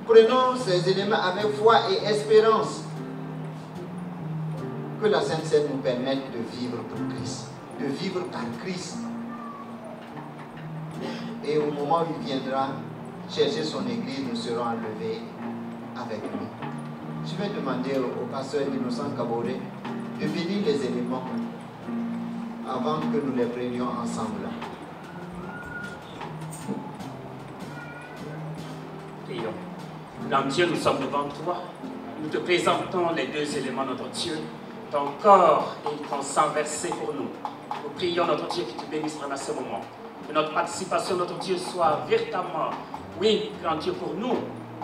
Prenons ces éléments avec foi et espérance. Que la Sainte Seine nous permette de vivre pour Christ. De vivre par Christ. Et au moment où il viendra chercher son église, nous serons enlevés avec lui. Je vais demander au pasteur Innocent Kaboré de bénir les éléments avant que nous les prenions ensemble. Prions. Grand Dieu, nous sommes devant toi. Nous te présentons les deux éléments, notre Dieu, ton corps et ton sang versé pour nous. Nous prions, notre Dieu, que tu bénisses à ce moment. Que notre participation, notre Dieu, soit véritablement, oui, grand Dieu, pour nous,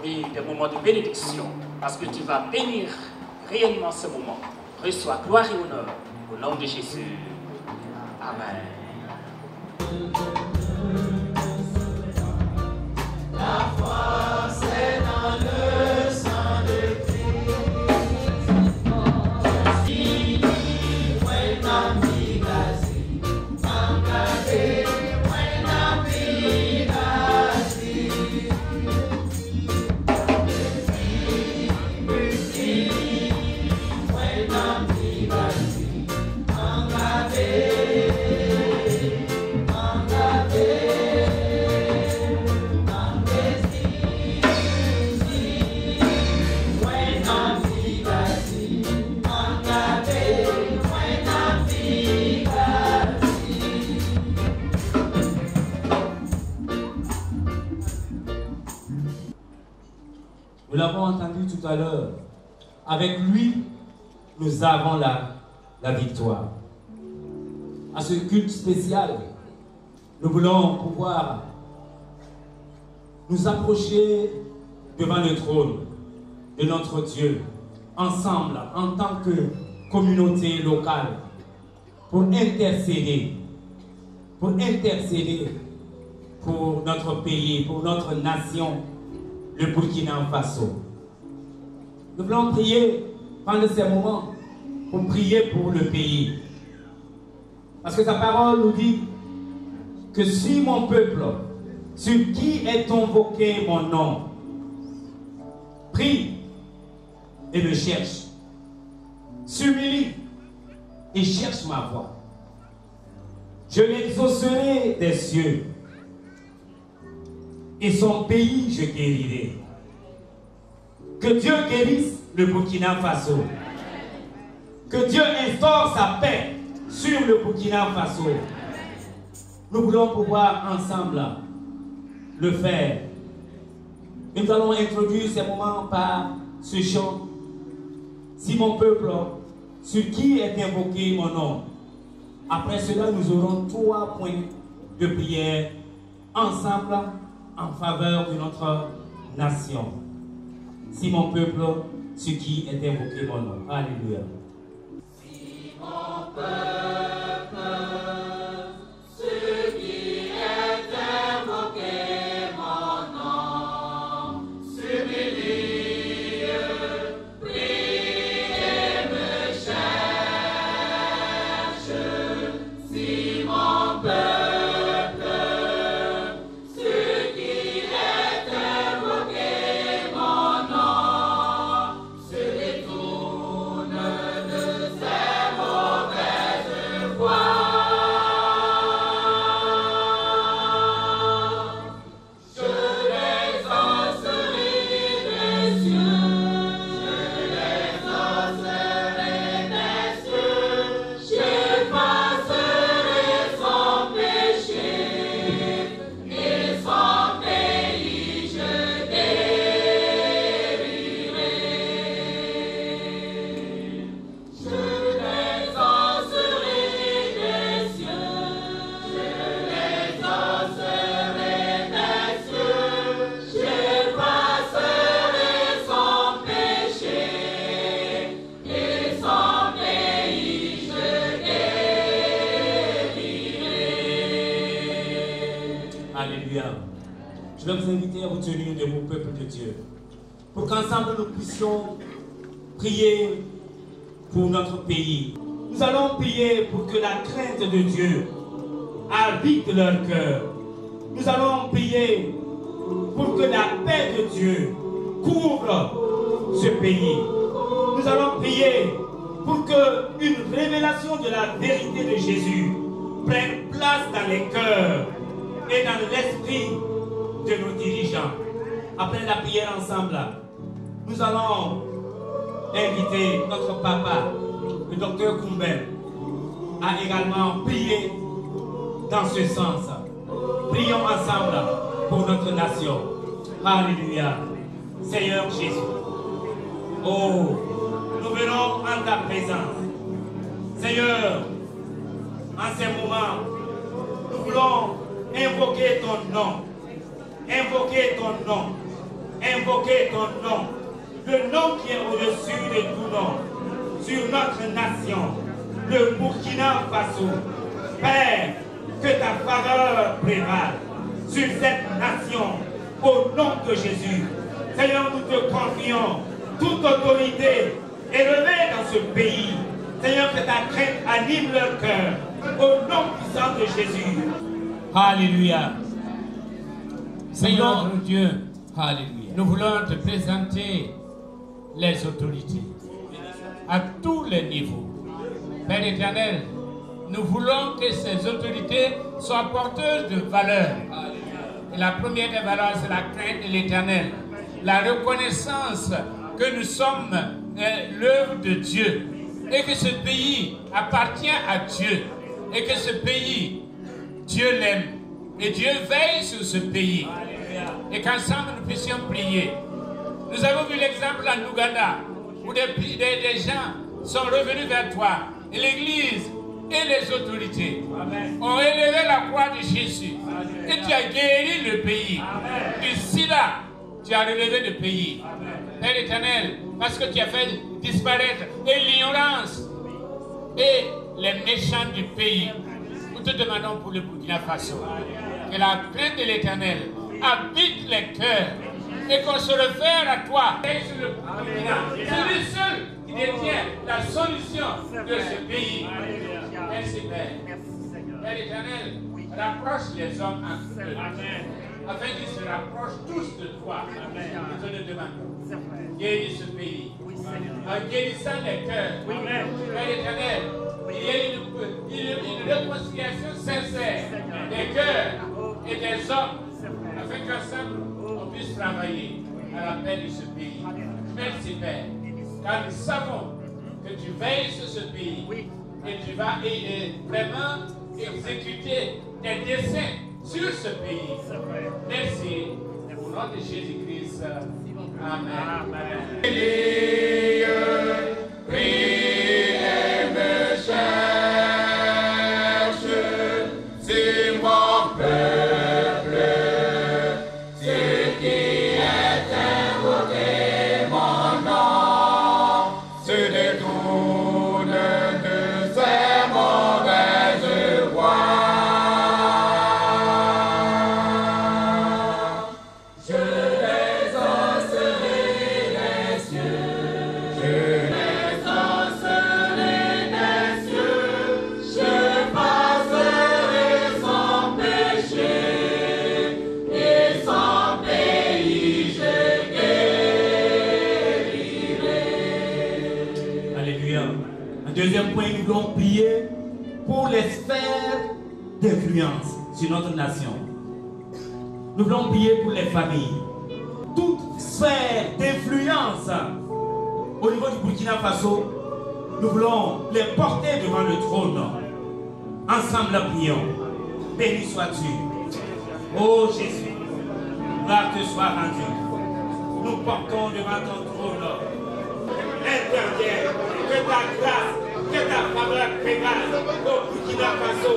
oui, des moments de bénédiction, parce que tu vas bénir réellement ce moment. Reçois gloire et honneur au nom de Jésus. Amen. La foi, c'est dans le sang de Christ. Si, when I'm bigasi, mangade, when I'm bigasi. When I'm bigasi, mangade. Nous l'avons entendu tout à l'heure. Avec lui, nous avons la victoire. À ce culte spécial, nous voulons pouvoir nous approcher devant le trône de notre Dieu, ensemble, en tant que communauté locale, pour intercéder pour notre pays, pour notre nation, le Burkina Faso. Nous voulons prier, prendre ces moments pour prier pour le pays. Parce que sa parole nous dit que si mon peuple, sur qui est invoqué mon nom, prie et me cherche, s'humilie et cherche ma voix, je l'exaucerai des cieux et son pays je guérirai. Que Dieu guérisse le Burkina Faso. Que Dieu instaure sa paix sur le Burkina Faso. Nous voulons pouvoir ensemble le faire. Et nous allons introduire ces moments par ce chant. Si mon peuple, sur qui est invoqué mon nom. Après cela, nous aurons 3 points de prière ensemble en faveur de notre nation. Si mon peuple, sur qui est invoqué mon nom. Alléluia. Si mon peuple, sur qui est invoqué mon nom, s'humilie, prie et me cherche. Si mon peuple, je vais vous inviter à vous tenir debout, peuple de Dieu, pour qu'ensemble nous puissions prier pour notre pays. Nous allons prier pour que la crainte de Dieu habite leur cœur. Nous allons prier pour que la paix de Dieu couvre ce pays. Nous allons prier pour qu'une révélation de la vérité de Jésus prenne place dans les cœurs et dans l'esprit de nos dirigeants. Après la prière ensemble, nous allons inviter notre papa, le docteur Koumbel, à également prier dans ce sens. Prions ensemble pour notre nation. Alléluia. Seigneur Jésus. Oh, nous venons en ta présence. Seigneur, en ces moments, nous voulons invoquer ton nom. Invoquer ton nom. Invoquer ton nom. Le nom qui est au-dessus de tout nom. Sur notre nation, le Burkina Faso. Père, que ta faveur prévale sur cette nation au nom de Jésus. Seigneur, nous te confions toute autorité élevée dans ce pays. Seigneur, que ta crainte anime leur cœur au nom puissant de Jésus. Alléluia. Seigneur notre Dieu, alléluia. Nous voulons te présenter les autorités à tous les niveaux. Père éternel, nous voulons que ces autorités soient porteuses de valeurs. Et la première des valeurs, c'est la crainte de l'Éternel. La reconnaissance que nous sommes l'œuvre de Dieu. Et que ce pays appartient à Dieu. Et que ce pays, Dieu l'aime. Et Dieu veille sur ce pays. Et qu'ensemble nous puissions prier. Nous avons vu l'exemple en Ouganda, où des gens sont revenus vers toi. Et l'Église et les autorités ont élevé la croix de Jésus. Et tu as guéri le pays. Du sida, tu as relevé le pays. Père éternel, parce que tu as fait disparaître l'ignorance et les méchants du pays. Nous te demandons pour le Burkina Faso que la crainte de l'Éternel habite les cœurs et qu'on se réfère à toi. C'est lui seul qui détient la solution de ce pays. Merci Père. Père éternel, rapproche les hommes entre eux, afin qu'ils se rapprochent tous de toi. Nous te le demandons. Guéris ce pays. En guérissant les cœurs. Père éternel, il y ait une réconciliation sincère des cœurs et des hommes, afin qu'ensemble on puisse travailler à la paix de ce pays. Merci Père, car nous savons que tu veilles sur ce pays et tu vas vraiment exécuter des desseins sur ce pays. Merci. Au nom de Jésus-Christ. Amen. Prie et me cherche, c'est mon peuple, ce qui est invoqué mon nom, se détourne de ses mauvaises voies. Je les exaucerai des cieux, je les exaucerai des cieux, je passerai sans péché, et sans pays je guérirai. Alléluia. Un deuxième point, nous voulons prier pour les sphères d'influence sur notre nation. Nous voulons prier pour les familles. Toute sphère d'influence au niveau du Burkina Faso, nous voulons les porter devant le trône. Ensemble, prions. Béni sois-tu. Oh Jésus, gloire te soit rendue. Nous portons devant ton trône. Interviens, que ta grâce, que ta faveur prévale au Burkina Faso,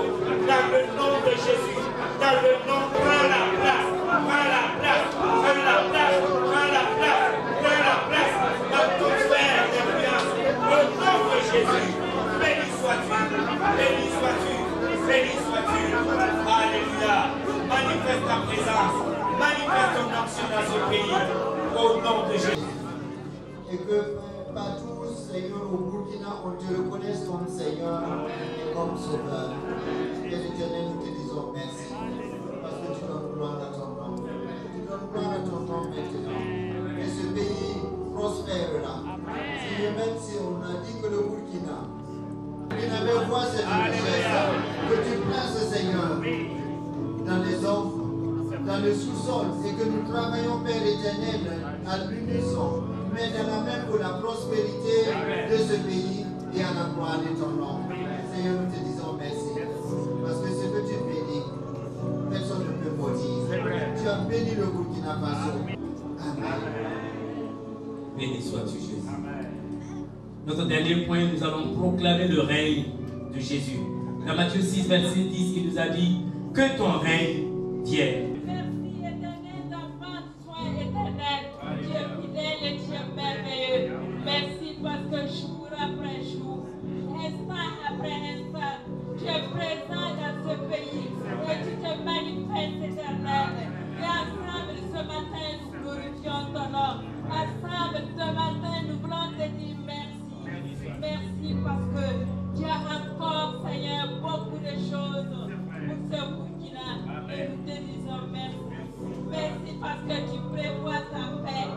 dans le nom de Jésus, dans le nom, prends la place, prends la place, prends la place, prends la place, prends la place, dans toute sphère d'influence, au nom de Jésus. Béni sois-tu, béni sois-tu, béni sois-tu. Alléluia. Manifeste ta présence, manifeste manifeste ton action dans ce pays. Au nom de Jésus. Et que partout, Seigneur, au Burkina, on te reconnaisse comme Seigneur et comme Sauveur. Père éternel, nous te disons merci. Parce que tu donnes gloire à ton nom. Tu donnes gloire à ton nom maintenant. Et ce pays prospérera. Même si on a dit que le Burkina, il n'avait pas cette richesse, que tu places, Seigneur, dans les offres, dans le sous-sol, et que nous travaillons, Père éternel, à l'unisson, mais dans la main pour la prospérité de ce pays et à la gloire de ton nom. Seigneur, nous te disons merci, parce que ce que tu bénis, personne ne peut maudire. Tu as béni le Burkina Faso. Amen. Béni sois-tu, Jésus. Notre dernier point, nous allons proclamer le règne de Jésus. Dans Matthieu 6, verset 10, il nous a dit que ton règne vienne. Merci éternel d'enfant, sois éternel. Dieu fidèle et Dieu merveilleux. Merci parce que jour après jour, instant après instant, tu es présent dans ce pays et tu te manifestes éternel. Et ensemble ce matin, nous glorifions ton nom. Ensemble ce matin, nous voulons te dire merci. Merci parce que tu as encore, Seigneur, beaucoup de choses pour ce Burkina et nous te disons merci. Merci parce que tu prévois ta paix.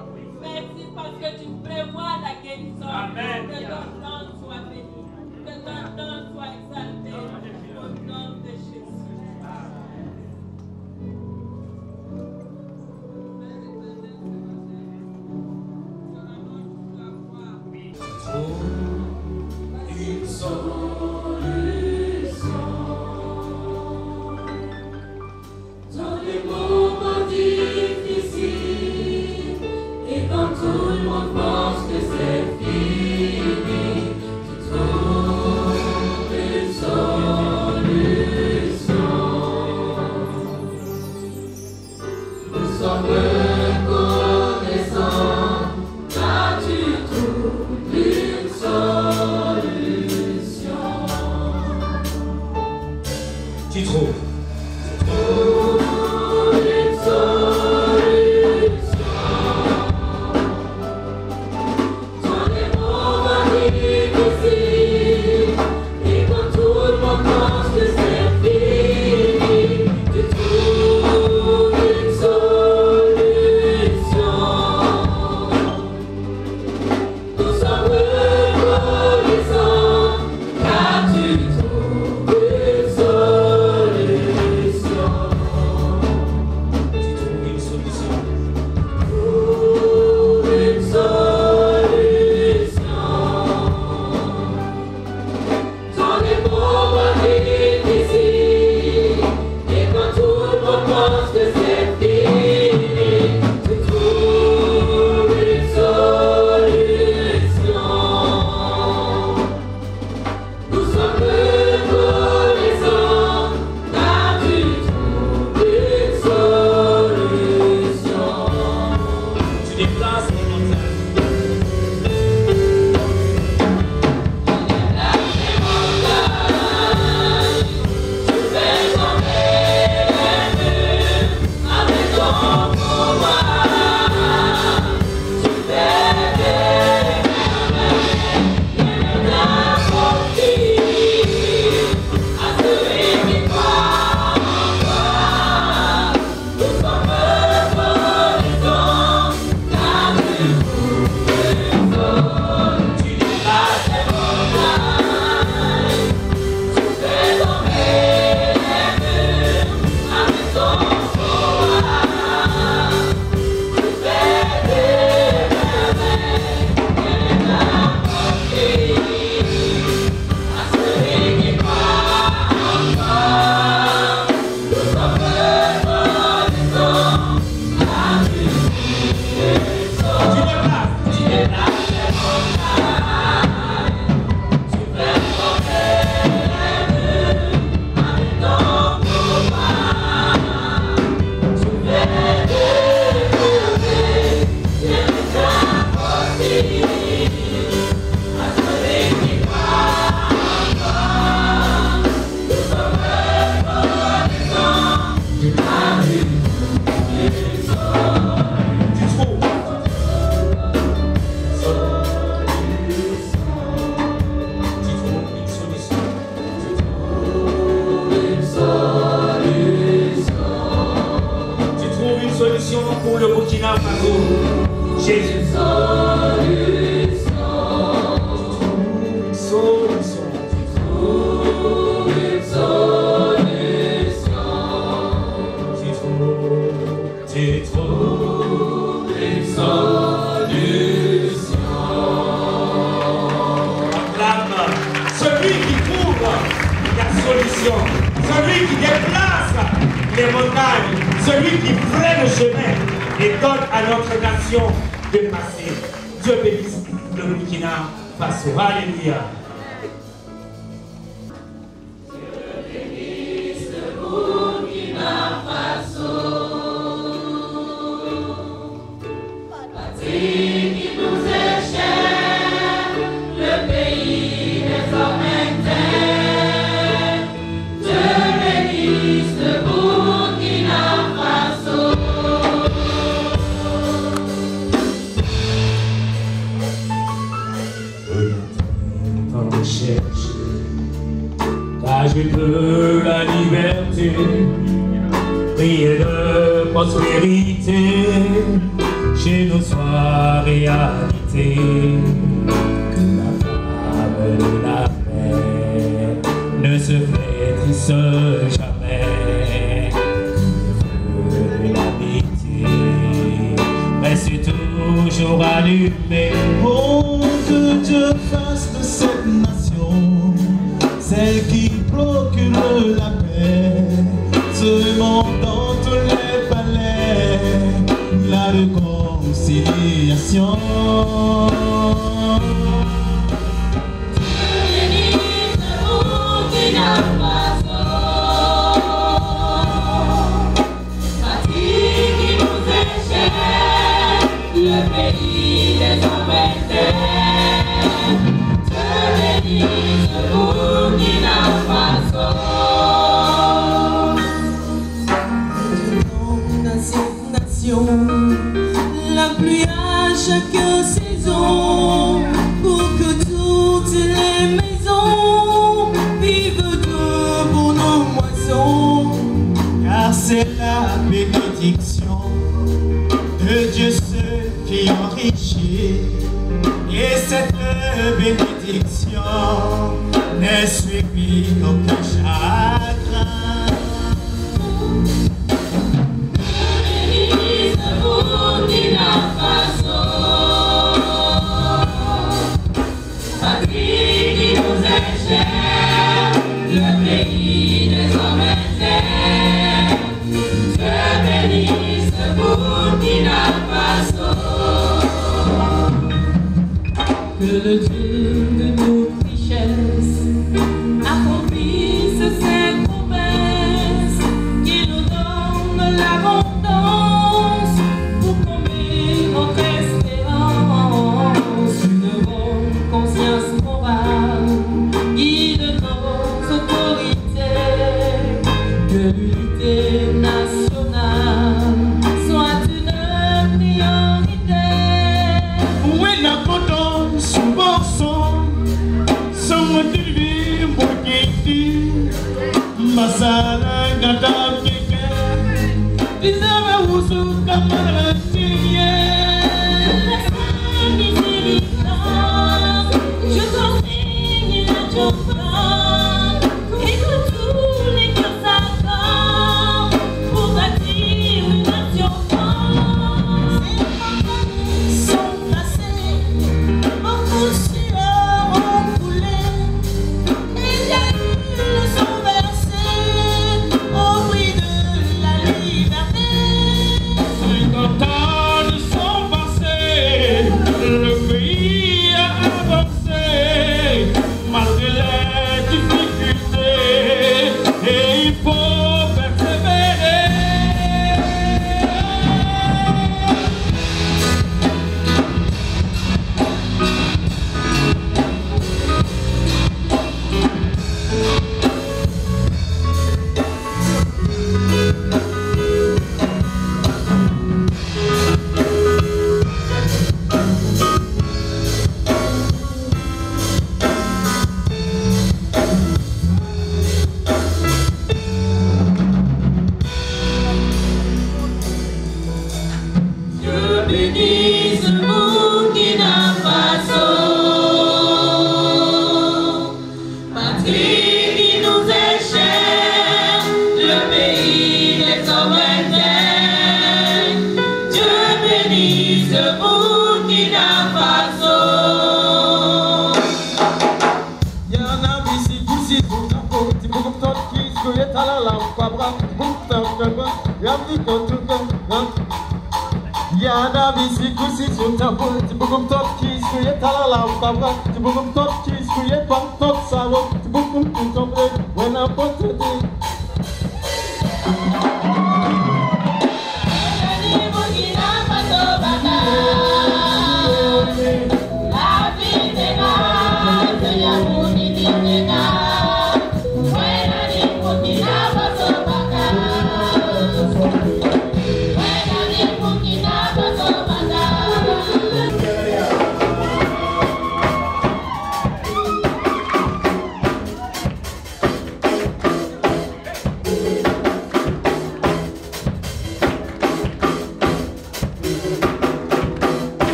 Merci parce que tu prévois la guérison. Amen. Que ton nom soit béni. Que ton nom soit exalté. Au nom de Jésus. Dans les moments difficiles et quand tout le monde pense que c'est fini, tu trouves une solution. Nous sommes reconnaissants car tu trouves une solution. Tu trouves. I Faso. Jésus. Celui qui trouve la solution, celui qui déplace les montagnes, celui qui fraie le chemin et donne à notre nation de passer. Dieu bénisse le Burkina Faso. Alléluia. Car je veux la liberté, prier de prospérité, chez nous soit réalité, que la flamme de la paix ne se flétrisse jamais, que le feu de l'amitié reste toujours allumé. Oh, que Dieu fasse de cette nation celle qui procure la paix, seulement dans tous les palais, la réconciliation. Le pays des hommes Burkina Faso. Dans cette nation, la pluie à chaque saison, pour que toutes les maisons vivent de bonnes moissons, car c'est la bénédiction de Dieu seul qui enrichit, et cette bénédiction n'est suivie d'aucun chagrin. Bénisse Burkina Faso, patrie qui nous est chère, le pays des hommes terres. Dieu bénisse Burkina Faso. Que le Dieu de toute richesse accomplisse ses promesses, qu'il nous donne l'abondance pour combler notre espérance. Une bonne conscience morale guide nos autorités, que l'unité nationale soit une priorité. Oui, l'abondance souvent sans divin bokiti masala gata keke bizarre usu kamara tiye je t'enseigne la Jordan et que tous les cœurs s'accordent pour bâtir une nation forte. Sont placés beaucoup de sueurs ont coulé, et il y a eu le sang versé au prix de la liberté. 50 ans Yana bisi kusi juntapu tibukum top kis kuye talalam kabra tibukum top kis kuye top sawo tibukum tuntomre wena potedi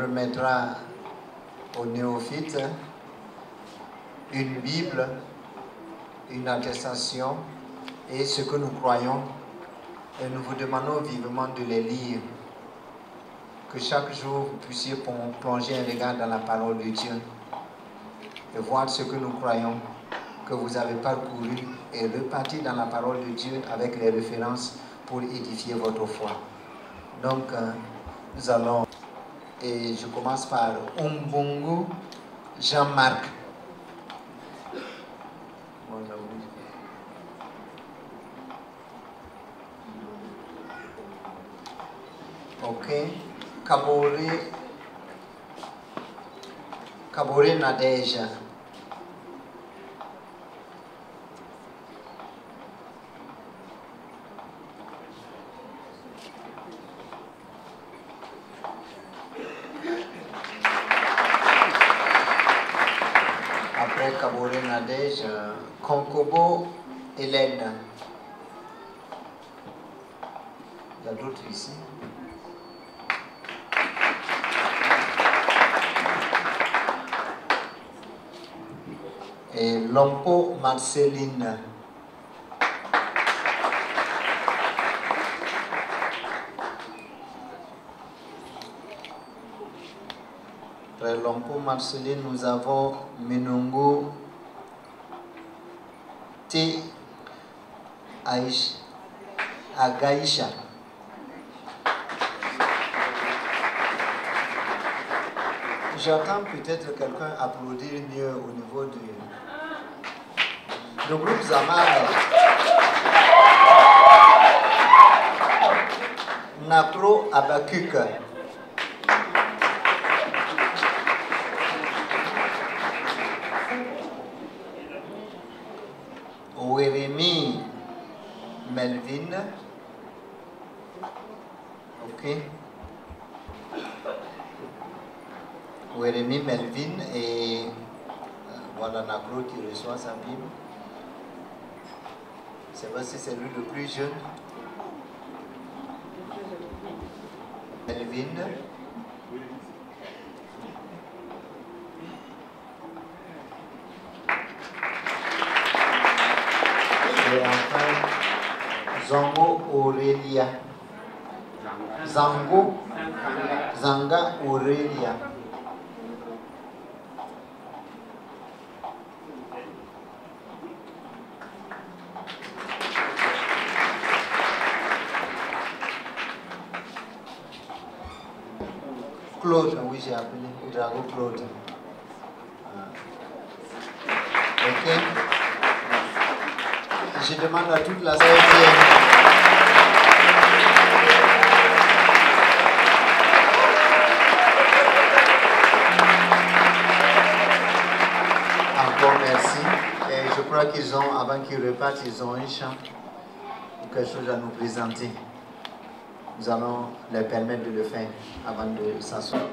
Remettra aux néophytes une Bible, une attestation et ce que nous croyons. Et nous vous demandons vivement de les lire. Que chaque jour vous puissiez plonger un regard dans la parole de Dieu et voir ce que nous croyons, que vous avez parcouru et repartir dans la parole de Dieu avec les références pour édifier votre foi. Donc, nous allons, et je commence par Umbungu Jean-Marc. Ok, Kabore Nadeja. Après Kabore Nadej, Konkobo Hélène. Il y a d'autres ici. Et Lompo Marceline. Après Lompo Marceline, nous avons Menongo T. Aïch. à Gaïcha. J'entends peut-être quelqu'un applaudir mieux au niveau du groupe Zamar. Napro Abakuk. Wéremi Melvin. Ok. Wéremi Melvin et voilà Napro qui reçoit sa Bible. C'est vrai si c'est lui le plus jeune. Melvin. Et enfin, Zango Aurélia. Zanga Aurélia. Claude, oui j'ai appelé Drago Claude. Ok. Je demande à toute la salle. Encore merci. Et je crois qu'ils ont, avant qu'ils repartent, ils ont un chant ou quelque chose à nous présenter. Nous allons leur permettre de le faire avant de s'asseoir.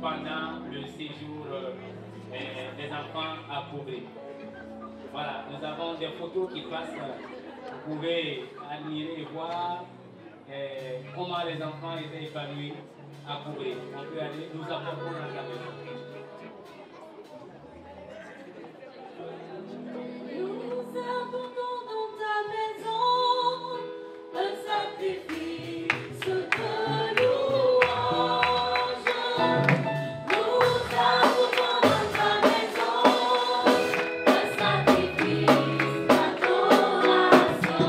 pendant le séjour des enfants à Kouré. Voilà, nous avons des photos qui passent. Vous pouvez admirer et voir comment les enfants étaient épanouis Accourez, on peut aller, nous apportons dans la maison. Nous apportons dans ta maison un sacrifice de louange. Nous apportons dans ta maison un sacrifice d'adoration.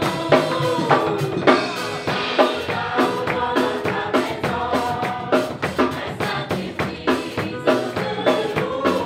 Nous apportons dans ta maison un sacrifice de louange.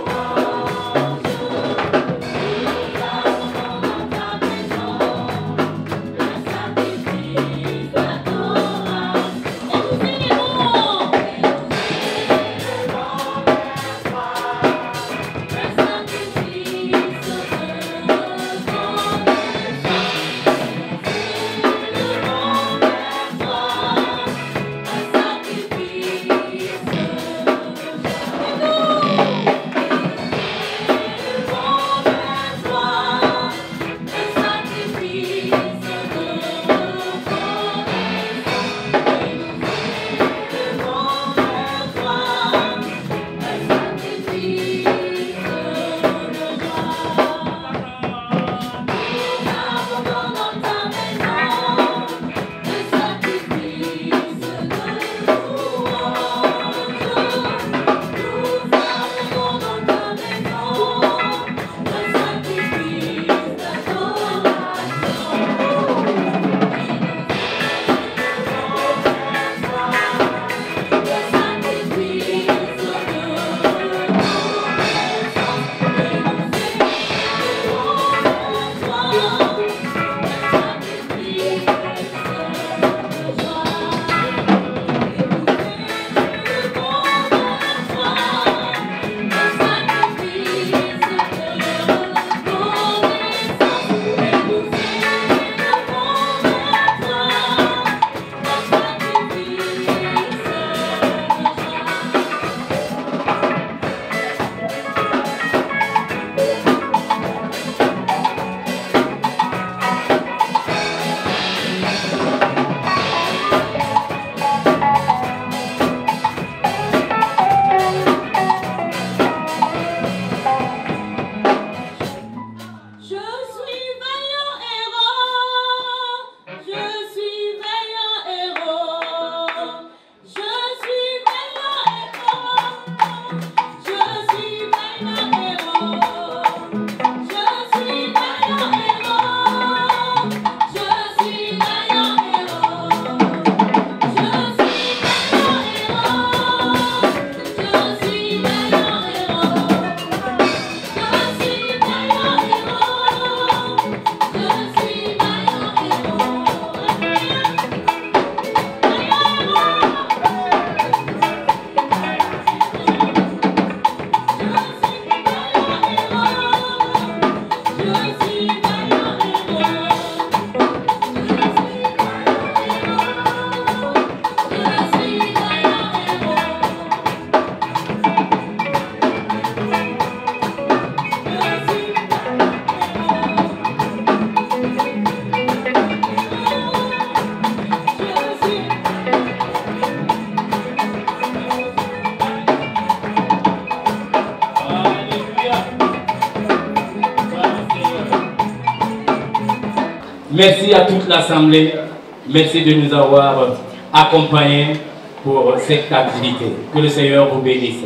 Merci à toute l'Assemblée. Merci de nous avoir accompagnés pour cette activité. Que le Seigneur vous bénisse.